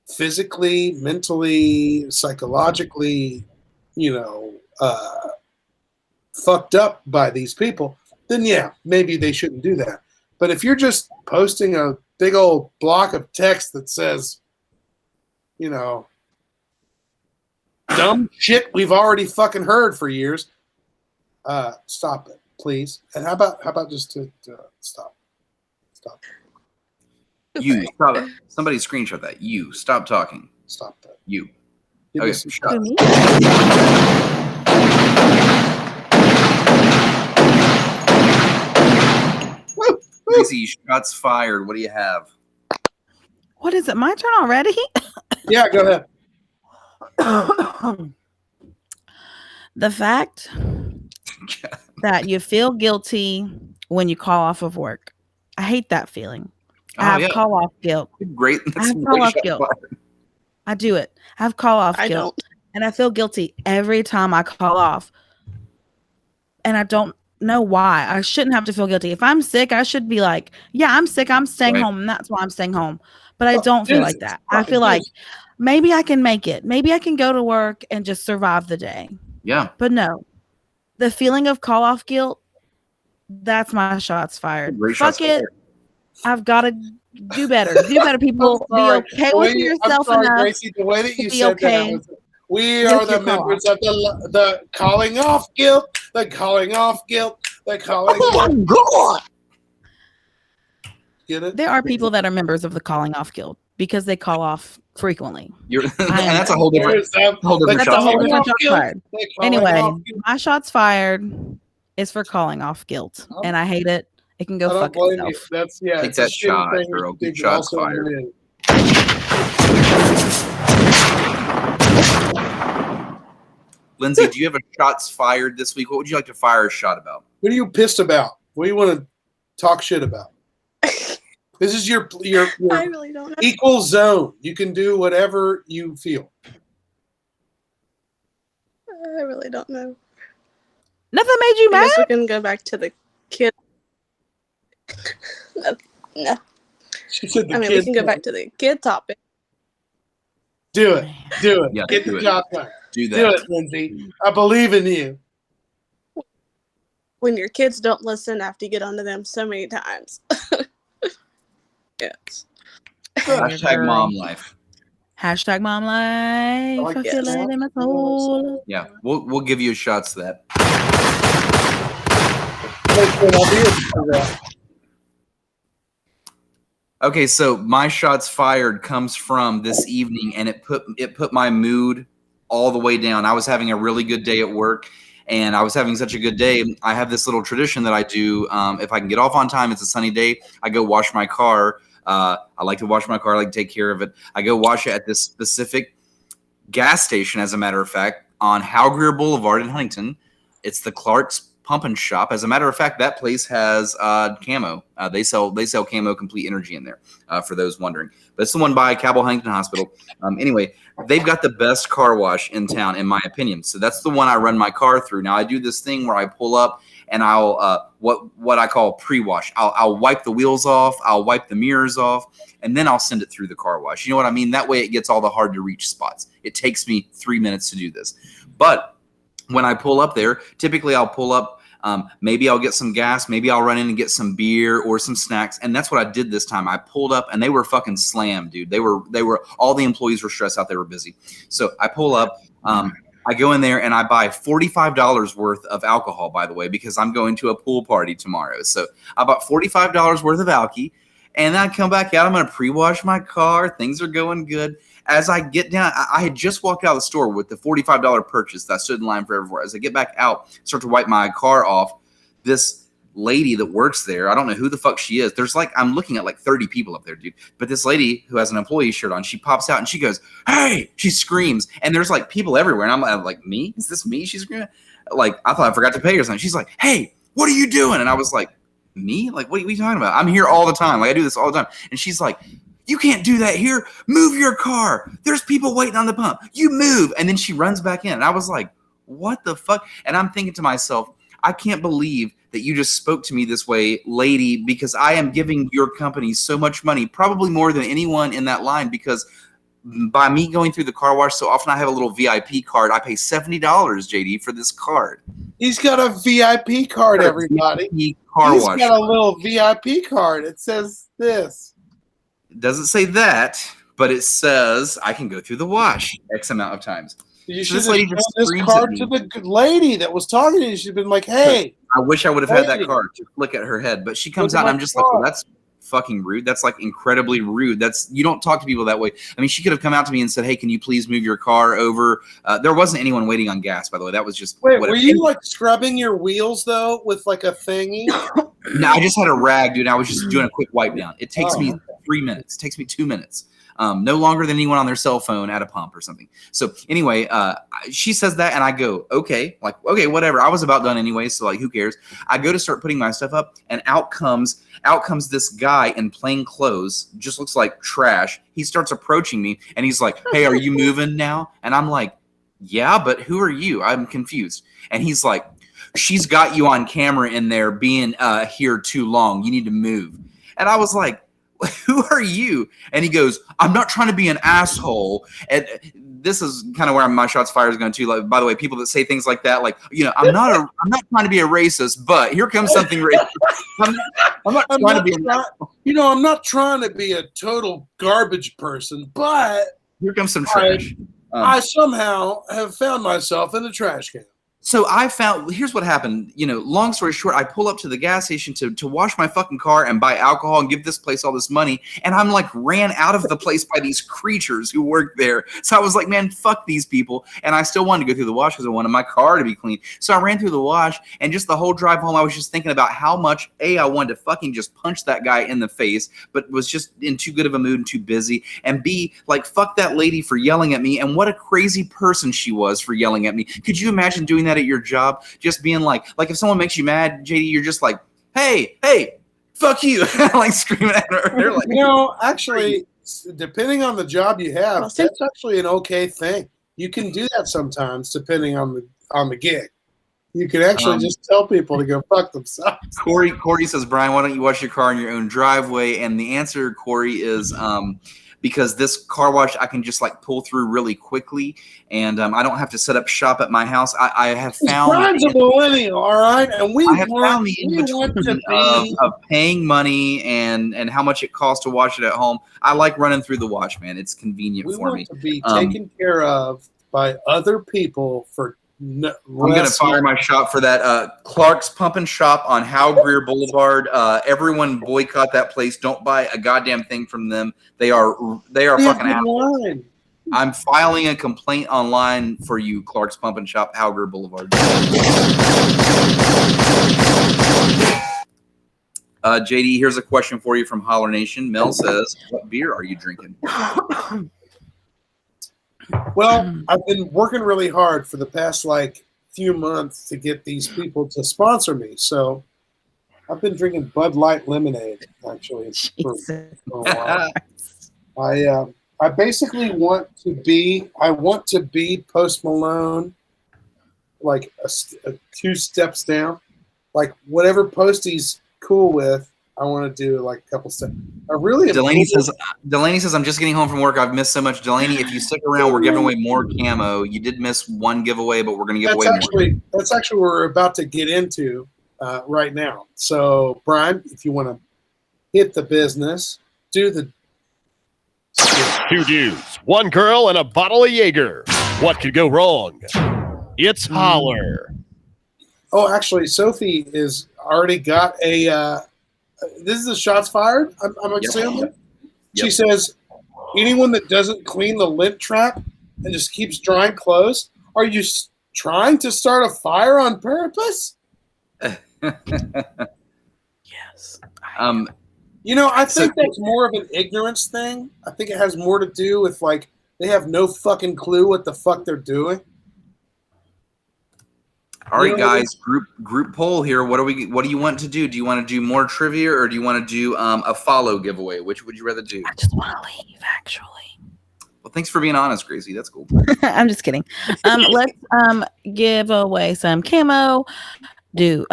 physically, mentally, psychologically, fucked up by these people, then yeah, maybe they shouldn't do that. But if you're just posting a big old block of text that says, dumb shit we've already fucking heard for years, stop it, please. And how about just to stop? You stop it. Somebody screenshot that. You stop talking. Stop that. You. Give Okay. me some shots. Crazy shots fired. What do you have? What is it? My turn already? Yeah, go ahead. The fact that you feel guilty when you call off of work. I hate that feeling. I have call off guilt. Great. I have call off guilt. I do it. I have call off guilt. Don't. And I feel guilty every time I call off. And I don't know why. I shouldn't have to feel guilty. If I'm sick, I should be like, yeah, I'm sick. I'm staying home. And that's why I'm staying home. But I don't feel like that. I feel like maybe I can make it. Maybe I can go to work and just survive the day. Yeah. But no. The feeling of call off guilt, that's my shots fired. Fuck it. I've got to do better. Do better, people. Be okay with yourself enough. Gracie, the way that you said okay. that was, we are the members of the calling off guilt, the calling off guilt, the calling off. God! Get it? There are people that are members of the calling off guild because they call off frequently. And that's a whole different That's a whole different shots fired. Anyway, my shots fired is for calling off guilt, and I hate it. It can go fuck itself. You. That's Take that shot, girl. Good shots fired. Lindsay, do you have a shots fired this week? What would you like to fire a shot about? What are you pissed about? What do you want to talk shit about? This is your I really don't know. equal zone. You can do whatever you feel. I really don't know. Nothing made you I mad? guess we can go back to the kid. No. She said the I mean, kid we can go back to the kid topic. Do it. Do it. Yeah, Get do the it. job done. Do that. Do it, Lindsay. I believe in you. When your kids don't listen after you get onto them so many times. Yes. Hashtag mom life. Hashtag mom life. like I feel it. it in my soul. Yeah, we'll give you shots to that. Okay, so my shots fired comes from this evening, and it put my mood all the way down. I was having a really good day at work, and I was having such a good day. I have this little tradition that I do. If I can get off on time, it's a sunny day, I go wash my car. I like to wash my car. I like to take care of it. I go wash it at this specific gas station, as a matter of fact, on Howe Greer Boulevard in Huntington. It's the Clark's Pump and Shop. As a matter of fact, that place has camo. They sell camo Complete Energy in there, for those wondering. But it's the one by Cabell Huntington Hospital. Anyway, they've got the best car wash in town, in my opinion. So that's the one I run my car through. Now I do this thing where I pull up and I'll what I call pre-wash. I'll wipe the wheels off, I'll wipe the mirrors off, and then I'll send it through the car wash. You know what I mean? That way it gets all the hard to reach spots. It takes me 3 minutes to do this. But when I pull up there, typically I'll pull up, maybe I'll get some gas, maybe I'll run in and get some beer or some snacks. And that's what I did this time. I pulled up and they were fucking slammed, dude. They were all the employees were stressed out. They were busy. So I pull up, I go in there and I buy $45 worth of alcohol, by the way, because I'm going to a pool party tomorrow. So I bought $45 worth of alky, and then I come back out. I'm going to pre-wash my car. Things are going good. As I get down, I had just walked out of the store with the $45 purchase that I stood in line for everywhere. As I get back out, start to wipe my car off, this lady that works there, I don't know who the fuck she is. There's I'm looking at 30 people up there, dude. But this lady who has an employee shirt on, she pops out and she goes, "Hey!" She screams, and there's people everywhere. And I'm like, "Me? Is this me?" She's screaming. I thought I forgot to pay her something. She's like, "Hey, what are you doing?" And I was like, "Me? What are you talking about? I'm here all the time. I do this all the time." And she's like, "You can't do that here. Move your car. There's people waiting on the pump. You move." And then she runs back in. And I was like, "What the fuck?" And I'm thinking to myself, I can't believe that you just spoke to me this way, lady, because I am giving your company so much money, probably more than anyone in that line, because by me going through the car wash so often, I have a little VIP card. I pay $70, JD, for this card. He's got a VIP card, everybody. He's got a little VIP card. It says this. It doesn't say that, but it says I can go through the wash X amount of times. You should have given this card to the lady that was talking to you. She'd been like, "Hey." I wish I would have had that card to flick at her head, but she comes out and I'm just like, well, that's fucking rude. That's incredibly rude. You don't talk to people that way. I mean, she could have come out to me and said, "Hey, can you please move your car over?" There wasn't anyone waiting on gas, by the way. That was just wait. Were you scrubbing your wheels though with a thingy? No, I just had a rag, dude. I was just doing a quick wipe down. It takes me 3 minutes. It takes me 2 minutes. No longer than anyone on their cell phone at a pump or something. So anyway, she says that and I go, okay, whatever. I was about done anyway, so who cares? I go to start putting my stuff up, and out comes this guy in plain clothes, just looks like trash. He starts approaching me and he's like, "Hey, are you moving now?" And I'm like, "Yeah, but who are you?" I'm confused. And he's like, "She's got you on camera in there being here too long. You need to move." And I was like, "Who are you?" And he goes, "I'm not trying to be an asshole." And this is kind of where my shots fired is going to. By the way, people that say things like that, I'm not trying to be a racist, but here comes something racist. I'm not trying to be a total garbage person, but here comes some trash. I somehow have found myself in the trash can. So here's what happened. Long story short, I pull up to the gas station to wash my fucking car and buy alcohol and give this place all this money. And I'm ran out of the place by these creatures who work there. So I was like, man, fuck these people. And I still wanted to go through the wash because I wanted my car to be clean. So I ran through the wash, and just the whole drive home, I was just thinking about how much, I wanted to fucking just punch that guy in the face, but was just in too good of a mood and too busy. And B, fuck that lady for yelling at me. And what a crazy person she was for yelling at me. Could you imagine doing that at your job? Just being like if someone makes you mad, JD, you're just like, hey, fuck you. Screaming at her. They're like, actually, depending on the job you have, that's actually an okay thing. You can do that sometimes, depending on the gig. You can actually just tell people to go fuck themselves. Corey says, "Brian, why don't you wash your car in your own driveway?" And the answer, Corey, is because this car wash I can just pull through really quickly, and I don't have to set up shop at my house. I have found Brian's a millennial, all right, and I have found the in-between of paying money and how much it costs to wash it at home. I like running through the wash, man. It's convenient for me. To be taken care of by other people for. No, I'm going to fire my shot for that. Clark's Pump and Shop on Hal Greer Boulevard. Everyone boycott that place. Don't buy a goddamn thing from them. They are fucking assholes. I'm filing a complaint online for you, Clark's Pump and Shop, Hal Greer Boulevard. JD, here's a question for you from Holler Nation. Mel says, "What beer are you drinking?" Well, I've been working really hard for the past few months to get these people to sponsor me. So I've been drinking Bud Light lemonade actually for a while. I basically want to be Post Malone, like a 2 steps down, like whatever Posty's cool with. I want to do like a couple steps. Delaney says, I'm just getting home from work. I've missed so much. Delaney, if you stick around, we're giving away more camo. You did miss one giveaway, but we're going to give away more. That's actually what we're about to get into right now. So, Brian, if you want to hit the business, do the 2 dudes, 1 girl, and a bottle of Jaeger. What could go wrong? It's Holler. Oh, actually, Sophie is already got a. This is the shots fired. I'm assuming. Yep. She says, anyone that doesn't clean the lint trap and just keeps drying clothes, are you trying to start a fire on purpose? Yes. I think that's more of an ignorance thing. I think it has more to do with like they have no fucking clue what the fuck they're doing. All right, guys, group poll here. What do you want to do? Do you want to do more trivia or do you want to do a follow giveaway? Which would you rather do? I just want to leave, actually. Well, thanks for being honest, Gracie. That's cool. I'm just kidding. Let's give away some camo. Do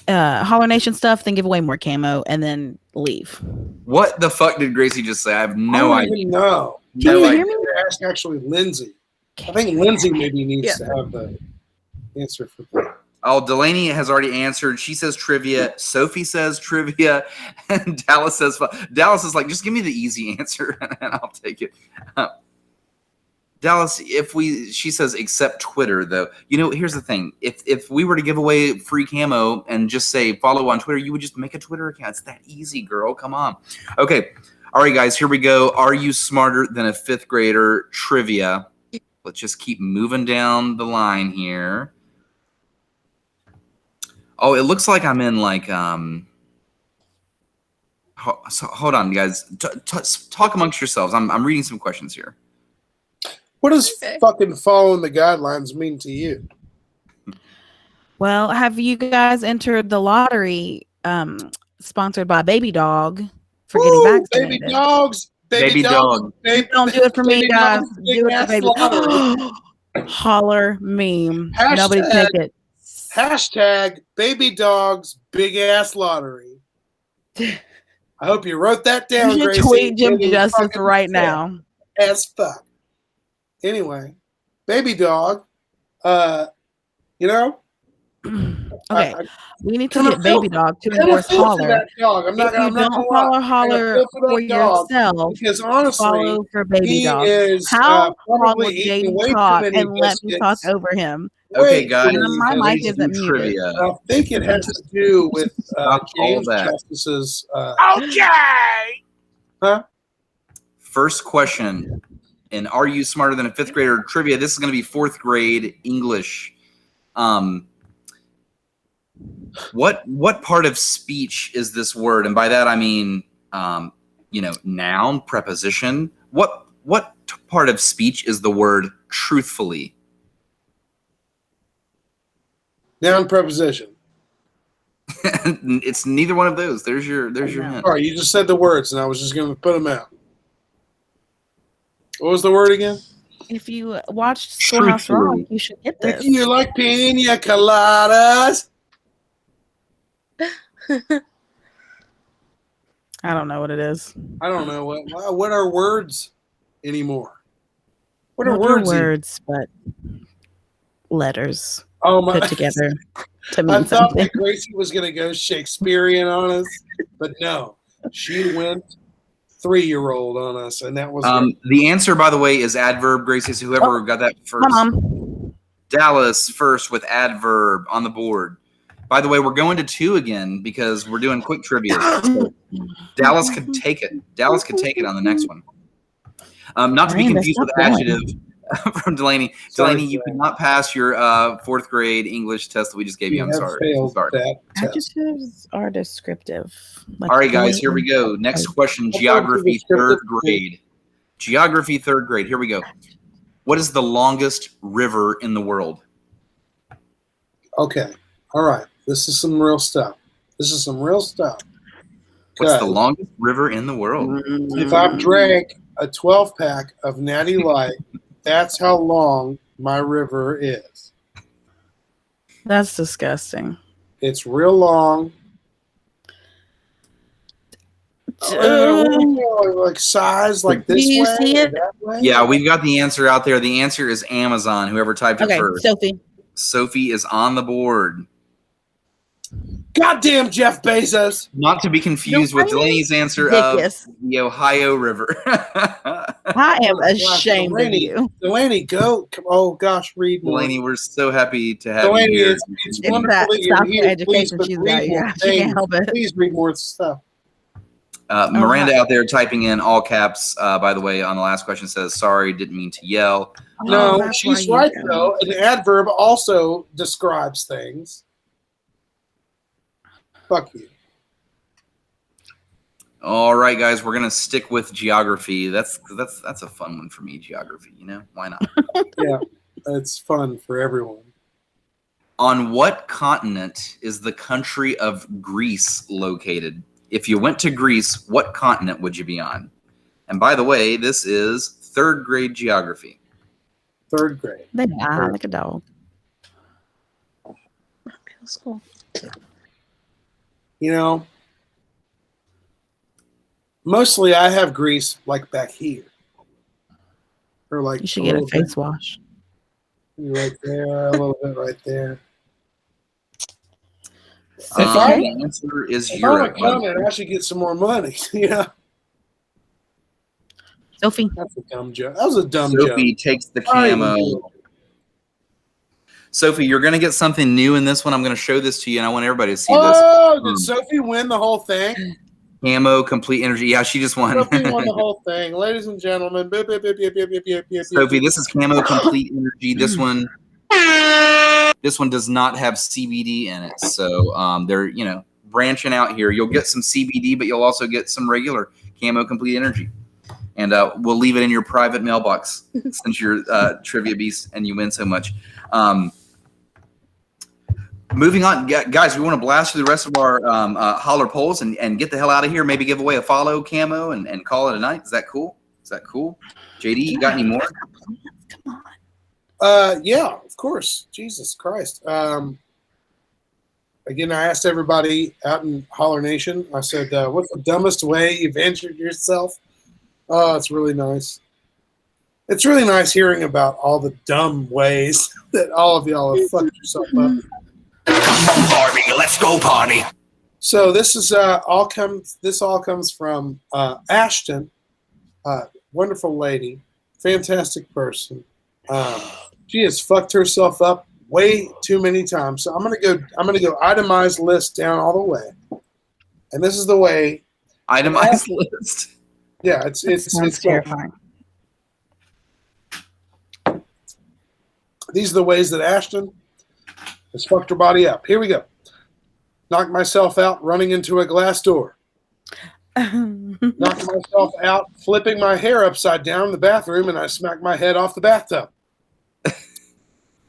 Holler Nation stuff, then give away more camo, and then leave. What the fuck did Gracie just say? I have no idea. Even know. Can you hear me? Ask actually Lindsay. I think Lindsay maybe needs to have the answer for that. Oh, Delaney has already answered. She says trivia. Sophie says trivia. And Dallas says, Dallas is like, just give me the easy answer and I'll take it. Dallas, she says, except Twitter, though. Here's the thing. If we were to give away free camo and just say follow on Twitter, you would just make a Twitter account. It's that easy, girl. Come on. Okay. All right, guys, here we go. Are you smarter than a 5th grader? Trivia. Let's just keep moving down the line here. Oh, it looks like I'm in like so hold on, guys. Talk amongst yourselves. I'm reading some questions here. What does fucking following the guidelines mean to you? Well, have you guys entered the lottery sponsored by Baby Dog for getting vaccinated? Baby dogs. Baby dog. Don't do it for me, guys. Do it for Baby. Holler meme. Nobody take it. Hashtag baby dogs big ass lottery. I hope you wrote that down, You should Gracie. tweet Jim Justice right now. As fuck. Anyway, baby dog. Okay, we need to get Baby Dog to endorse Holler. I'm not If you don't follow Holler for yourself, because honestly, follow for Baby Dog. is How probably would eating Jaden way too talk many and let me talk biscuits. over him? Okay, guys. My mic ladies isn't do muted. trivia. I think it has to do with Stop all James that. Justice's. Okay. Huh? First question. And are you smarter than a 5th grader? Trivia. This is going to be 4th grade English. What part of speech is this word? And by that I mean, noun, preposition. What part of speech is the word truthfully? Noun, preposition. It's neither one of those. There's your hint. All right, you just said the words, and I was just going to put them out. What was the word again? If you watched Schoolhouse Rock, you should get this. If you like pina coladas. I don't know what it is. I don't know what are words anymore. What are Not words? but letters put together to I mean thought something. that Gracie was going to go Shakespearean on us, but no, she went 3-year-old on us, and that was the answer, by the way, is adverb. Gracie, so whoever got that first. Mom. Dallas first with adverb on the board. By the way, we're going to 2 again because we're doing quick trivia. So Dallas could take it. Dallas could take it on the next one. Not to be confused with adjective from Delaney. Delaney, you could not pass your 4th grade English test that we just gave you. I'm sorry. Adjectives are descriptive. All right, guys, here we go. Next question, geography, 3rd grade. Geography, 3rd grade. Here we go. What is the longest river in the world? Okay. All right. This is some real stuff. What's the longest river in the world? If I've drank a 12-pack of Natty Light, that's how long my river is. That's disgusting. It's real long. Like size, like this Do you way, see it? that way? Yeah, we've got the answer out there. The answer is Amazon. Whoever typed it Okay, first. Sophie. Sophie is on the board. Goddamn Jeff Bezos. Not to be confused with Delaney's answer Ridiculous. of the Ohio River. I am ashamed of you. Delaney, go. Oh, gosh, read more. Delaney, we're so happy to have Delaney, you here. it's It's wonderful that that you're South here. education Please, she's but got. read more Yeah, she can't things. help it. Please read more stuff. Miranda out there typing in all caps, by the way, on the last question says, sorry, didn't mean to yell. No, that's she's why right, you though. An adverb also describes things. Fuck you. All right, guys, we're gonna stick with geography. That's a fun one for me, geography. You know, why not? Yeah, it's fun for everyone. On what continent is the country of Greece located? If you went to Greece, what continent would you be on? And by the way, this is 3rd grade geography. 3rd grade. They die like a dog. Feels cool. You know, mostly I have grease like back here. Or like You should get a face wash. right there, a little bit right there. The answer is If I'm a Europe. comment, I should get some more money. Yeah, Sophie. that's a dumb joke. That was a dumb joke. Sophie takes the camo. Sophie, you're going to get something new in this one. I'm going to show this to you, and I want everybody to see Oh, this. did Sophie win the whole thing? Camo, complete energy. Yeah, she just won. Sophie won the whole thing. Ladies and gentlemen. Beep, beep, beep, beep, beep, beep, beep, beep, Sophie, this is camo, complete energy. This one does not have CBD in it. So they're, branching out here. You'll get some CBD, but you'll also get some regular camo, complete energy. And we'll leave it in your private mailbox since you're trivia beast and you win so much. Moving on, guys, we want to blast through the rest of our Holler polls and get the hell out of here. Maybe give away a follow camo and call it a night. Is that cool? JD, you got any more? Come on. Yeah, of course. Jesus Christ. Again, I asked everybody out in Holler Nation, I said, what's the dumbest way you've injured yourself? Oh, it's really nice. It's really nice hearing about all the dumb ways that all of y'all have fucked yourself up. Come on, Barbie, let's go party. So this is all comes from Ashton, wonderful lady, fantastic person. She has fucked herself up way too many times. So I'm gonna go itemized list down all the way, and this is the way. Itemized list. Yeah, it's terrifying. These are the ways that Ashton has fucked her body up. Here we go. Knocked myself out running into a glass door. Knocked myself out flipping my hair upside down in the bathroom, and I smacked my head off the bathtub.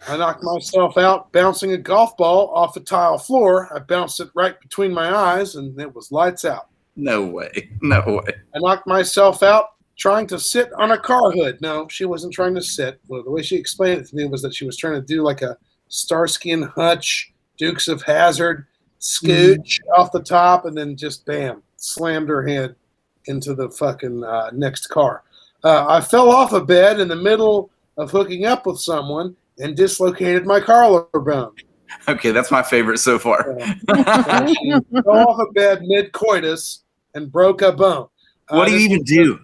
I knocked myself out bouncing a golf ball off a tile floor. I bounced it right between my eyes, and it was lights out. No way. I knocked myself out trying to sit on a car hood. No, she wasn't trying to sit. Well, the way she explained it to me was that she was trying to do like a Starsky and Hutch, Dukes of Hazzard, scooch off the top, and then just bam, slammed her head into the fucking next car. I fell off a bed in the middle of hooking up with someone and dislocated my collarbone. Okay, that's my favorite so far. She fell off a bed mid-coitus and broke a bone. What do you even do?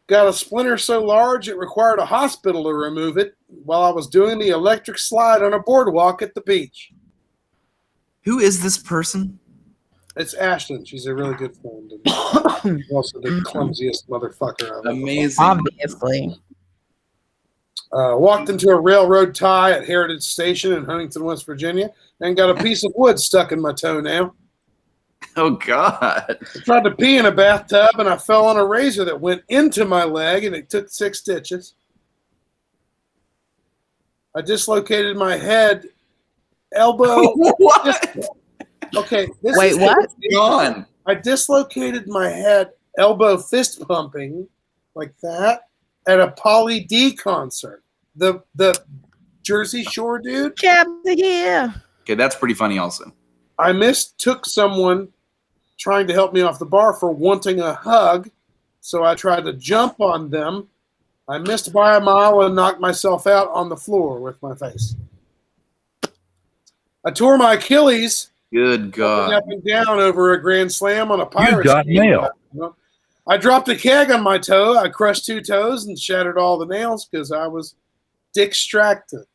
Got a splinter so large it required a hospital to remove it while I was doing the electric slide on a boardwalk at the beach. Who is this person? It's Ashton. She's a really good friend. And also the clumsiest motherfucker I've ever. Amazing. Obviously. Walked into a railroad tie at Heritage Station in Huntington, West Virginia, and got a piece of wood stuck in my toenail. Oh, God. I tried to pee in a bathtub, and I fell on a razor that went into my leg, and it took 6 stitches. I dislocated my head, elbow. What? Okay. Wait, what? On. I dislocated my head, elbow fist pumping like that at a Pauly D concert. The Jersey Shore dude. Yeah. Okay, that's pretty funny also. I mistook someone trying to help me off the bar for wanting a hug, so I tried to jump on them. I missed by a mile and knocked myself out on the floor with my face. I tore my Achilles. Good God. Up and down over a grand slam on a pirate. You got mail. I dropped a keg on my toe. I crushed 2 toes and shattered all the nails because I was distracted.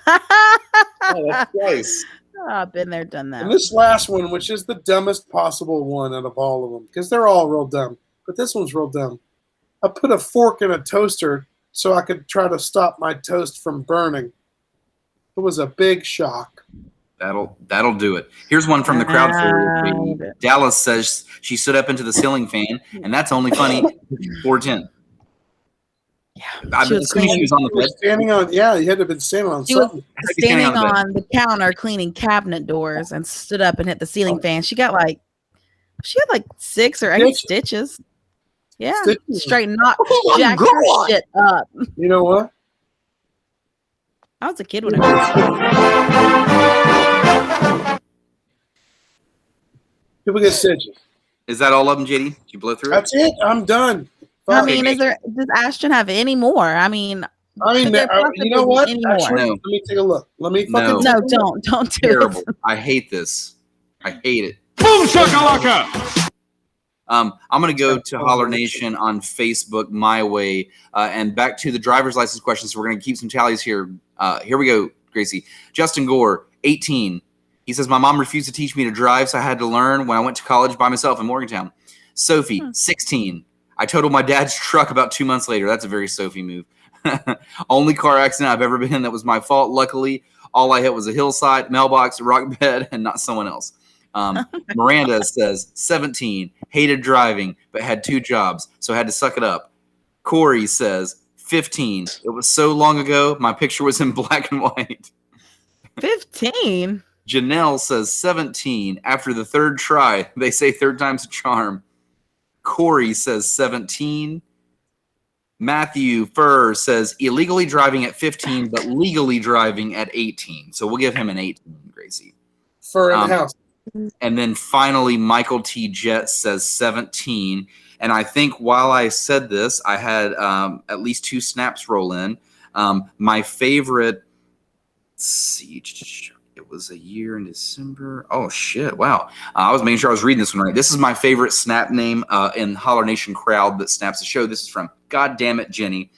Oh, that's twice. Oh, I've been there, done that. And this last one, which is the dumbest possible one out of all of them, because they're all real dumb, but this one's real dumb. I put a fork in a toaster so I could try to stop my toast from burning. It was a big shock. That'll do it. Here's one from the crowd. Dallas says she stood up into the ceiling fan, and that's only funny. 410. Yeah, I'm assuming she was on the bed. Standing on, yeah, you had to have been standing on something. Standing on the counter cleaning cabinet doors and stood up and hit the ceiling fan. She had like 6 or 8 stitches. Yeah, straight knocked jacked her shit up. You know what? I was a kid when I People get stitches. Is that all of them, JD? Did you blow through it? That's it. I'm done. I mean, does Ashton have any more? I mean, you know what? Actually, No. let me take a look. Let me fucking no, don't do Terrible. it. I hate this. I hate it. Boom shakalaka! I'm going to go to Holler Nation on Facebook, my way, and back to the driver's license questions. So we're going to keep some tallies here. Here we go, Gracie. Justin Gore, 18. He says, my mom refused to teach me to drive, so I had to learn when I went to college by myself in Morgantown. Sophie, 16. I totaled my dad's truck about 2 months later. That's a very Sophie move. Only car accident I've ever been in that was my fault. Luckily, all I hit was a hillside, mailbox, a rock bed, and not someone else. Miranda says, 17. Hated driving, but had 2 jobs, so I had to suck it up. Corey says, 15. It was so long ago, my picture was in black and white. 15? Janelle says 17. After the 3rd try, they say 3rd time's a charm. Corey says 17. Matthew Furr says illegally driving at 15, but legally driving at 18. So we'll give him an 18, Gracie. Fur in the house. And then finally, Michael T. Jett says 17. And I think while I said this, I had at least 2 snaps roll in. My favorite, let's see, it was a year in December. Oh, shit. Wow. I was making sure I was reading this one right. This is my favorite snap name in Holler Nation crowd that snaps the show. This is from God Damn It, Jenny.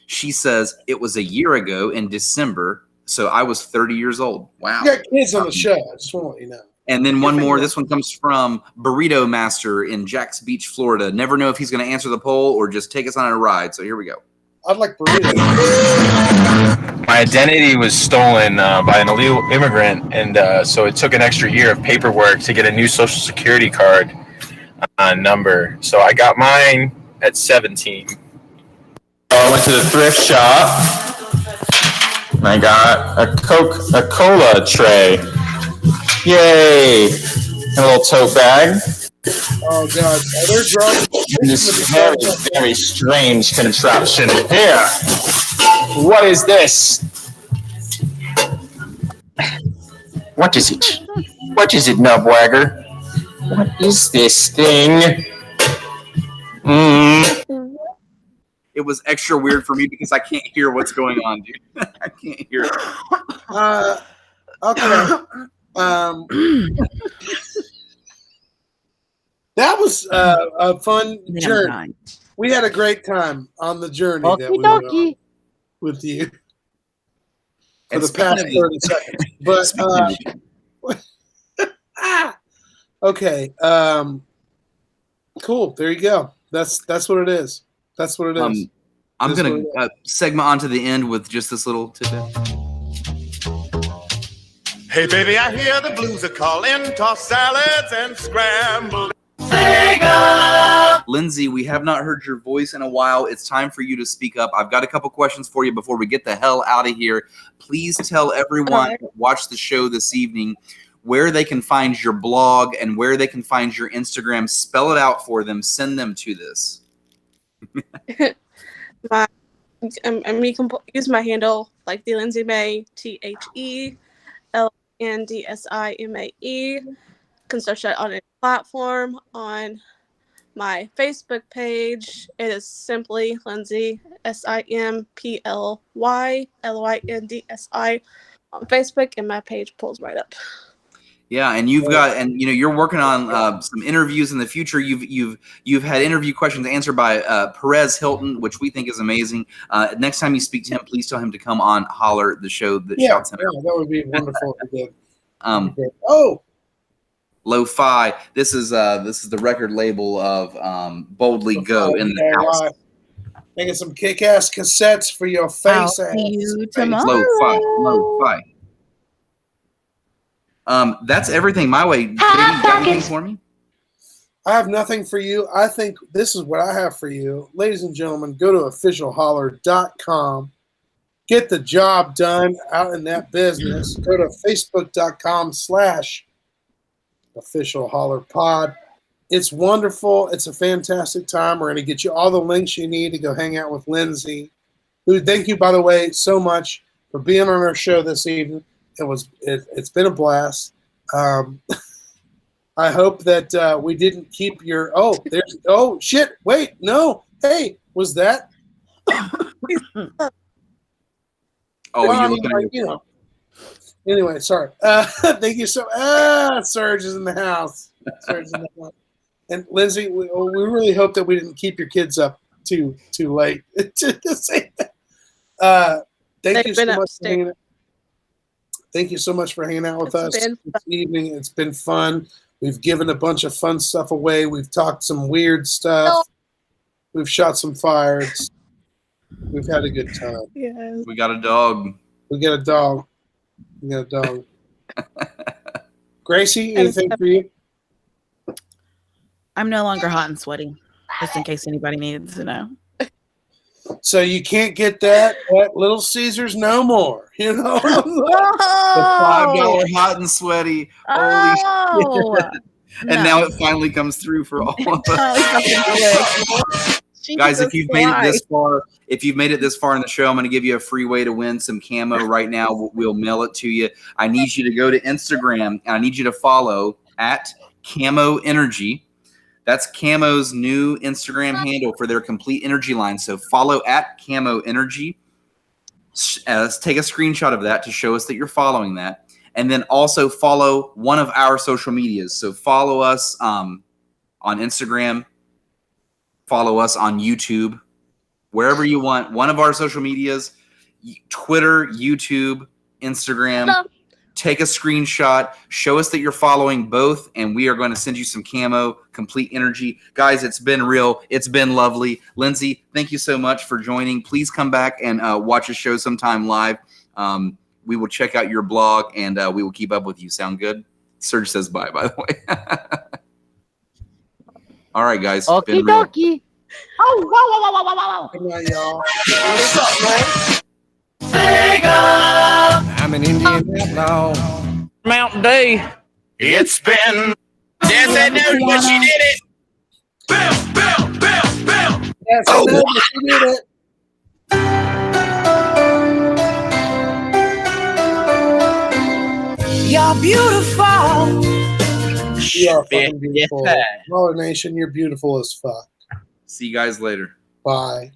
She says it was a year ago in December, so I was 30 years old. Wow. You got kids on the show. I just want to let you know. And then one more. This one comes from Burrito Master in Jacks Beach, Florida. Never know if he's going to answer the poll or just take us on a ride. So here we go. I'd like burritos. My identity was stolen by an illegal immigrant, and so it took an extra year of paperwork to get a new Social Security card number. So I got mine at 17. I went to the thrift shop, and I got a Coca-Cola tray. Yay! And a little tote bag. Oh, God. Are there drugs? And this very, very strange contraption here. What is this? What is it? What is it, Nubwagger? What is this thing? It was extra weird for me because I can't hear what's going on, dude. I can't hear it. Okay. That was a fun journey. We had a great time on the journey that we went on with you for the past 30 seconds. But okay, cool. There you go. That's what it is. That's what it is. I'm gonna segment onto the end with just this little tidbit. Hey, baby, I hear the blues are calling. Toss salads and scrambled. Lindsey, we have not heard your voice in a while. It's time for you to speak up. I've got a couple questions for you before we get the hell out of here. Please tell everyone that watched the show this evening where they can find your blog and where they can find your Instagram. Spell it out for them. Send them to this. You can use my handle like the Lindsey May, TheLNDSIMAE. You can search that on any platform. On my Facebook page, it is simply Lindsey, SIMPLY LYNDSI on Facebook, and my page pulls right up. Yeah, and you've got, and you're working on some interviews in the future. You've had interview questions answered by Perez Hilton, which we think is amazing. Next time you speak to him, please tell him to come on Holler, the show that shouts him out. That would be wonderful if he did. Lo-Fi. This is the record label of Boldly Go in the house. Making some kick-ass cassettes for your face. I'll see you tomorrow. Lo-Fi. That's everything my way. Katie, got anything for me? I have nothing for you. I think this is what I have for you. Ladies and gentlemen, go to officialholler.com. Get the job done out in that business. Go to facebook.com/officialhollerpod. It's wonderful. It's a fantastic time. We're going to get you all the links you need to go hang out with Lindsey. Who, thank you, by the way, so much for being on our show this evening. It's been a blast. I hope that we didn't keep your shit. Wait, no. Hey, was that? Anyway, sorry. Thank you so. Serge is in the house. And Lindsey, we really hope that we didn't keep your kids up too late to say that. Thank you so much for hanging out. Thank you so much for hanging out with us this evening. It's been fun. We've given a bunch of fun stuff away. We've talked some weird stuff. We've shot some fires. We've had a good time. Yes. We got a dog. Gracie, anything for you? I'm no longer hot and sweaty, just in case anybody needs to know. So you can't get that at Little Caesars no more, The $5 hot and sweaty. Holy shit. And now it finally comes through for all of us. Guys, if you've made it this far in the show, I'm going to give you a free way to win some camo right now. We'll mail it to you. I need you to go to Instagram, and I need you to follow at Camo Energy. That's Camo's new Instagram handle for their complete energy line. So follow at Camo Energy. Take a screenshot of that to show us that you're following that. And then also follow one of our social medias. So follow us on Instagram. Follow us on YouTube. Wherever you want. One of our social medias. Twitter, YouTube, Instagram. Take a screenshot, show us that you're following both, and we are going to send you some camo, complete energy. Guys, it's been real. It's been lovely. Lindsey, thank you so much for joining. Please come back and watch a show sometime live. We will check out your blog, and we will keep up with you. Sound good? Serge says bye, by the way. All right, guys. Okie dokie. Oh, wow. Good night, y'all. I'm an Indian outlaw. Mountain Dew. It's been. Yes, I know, but she did it. Yes, I know, but she did it. You're beautiful. You are fucking beautiful. Holler Nation, you're beautiful as fuck. See you guys later. Bye.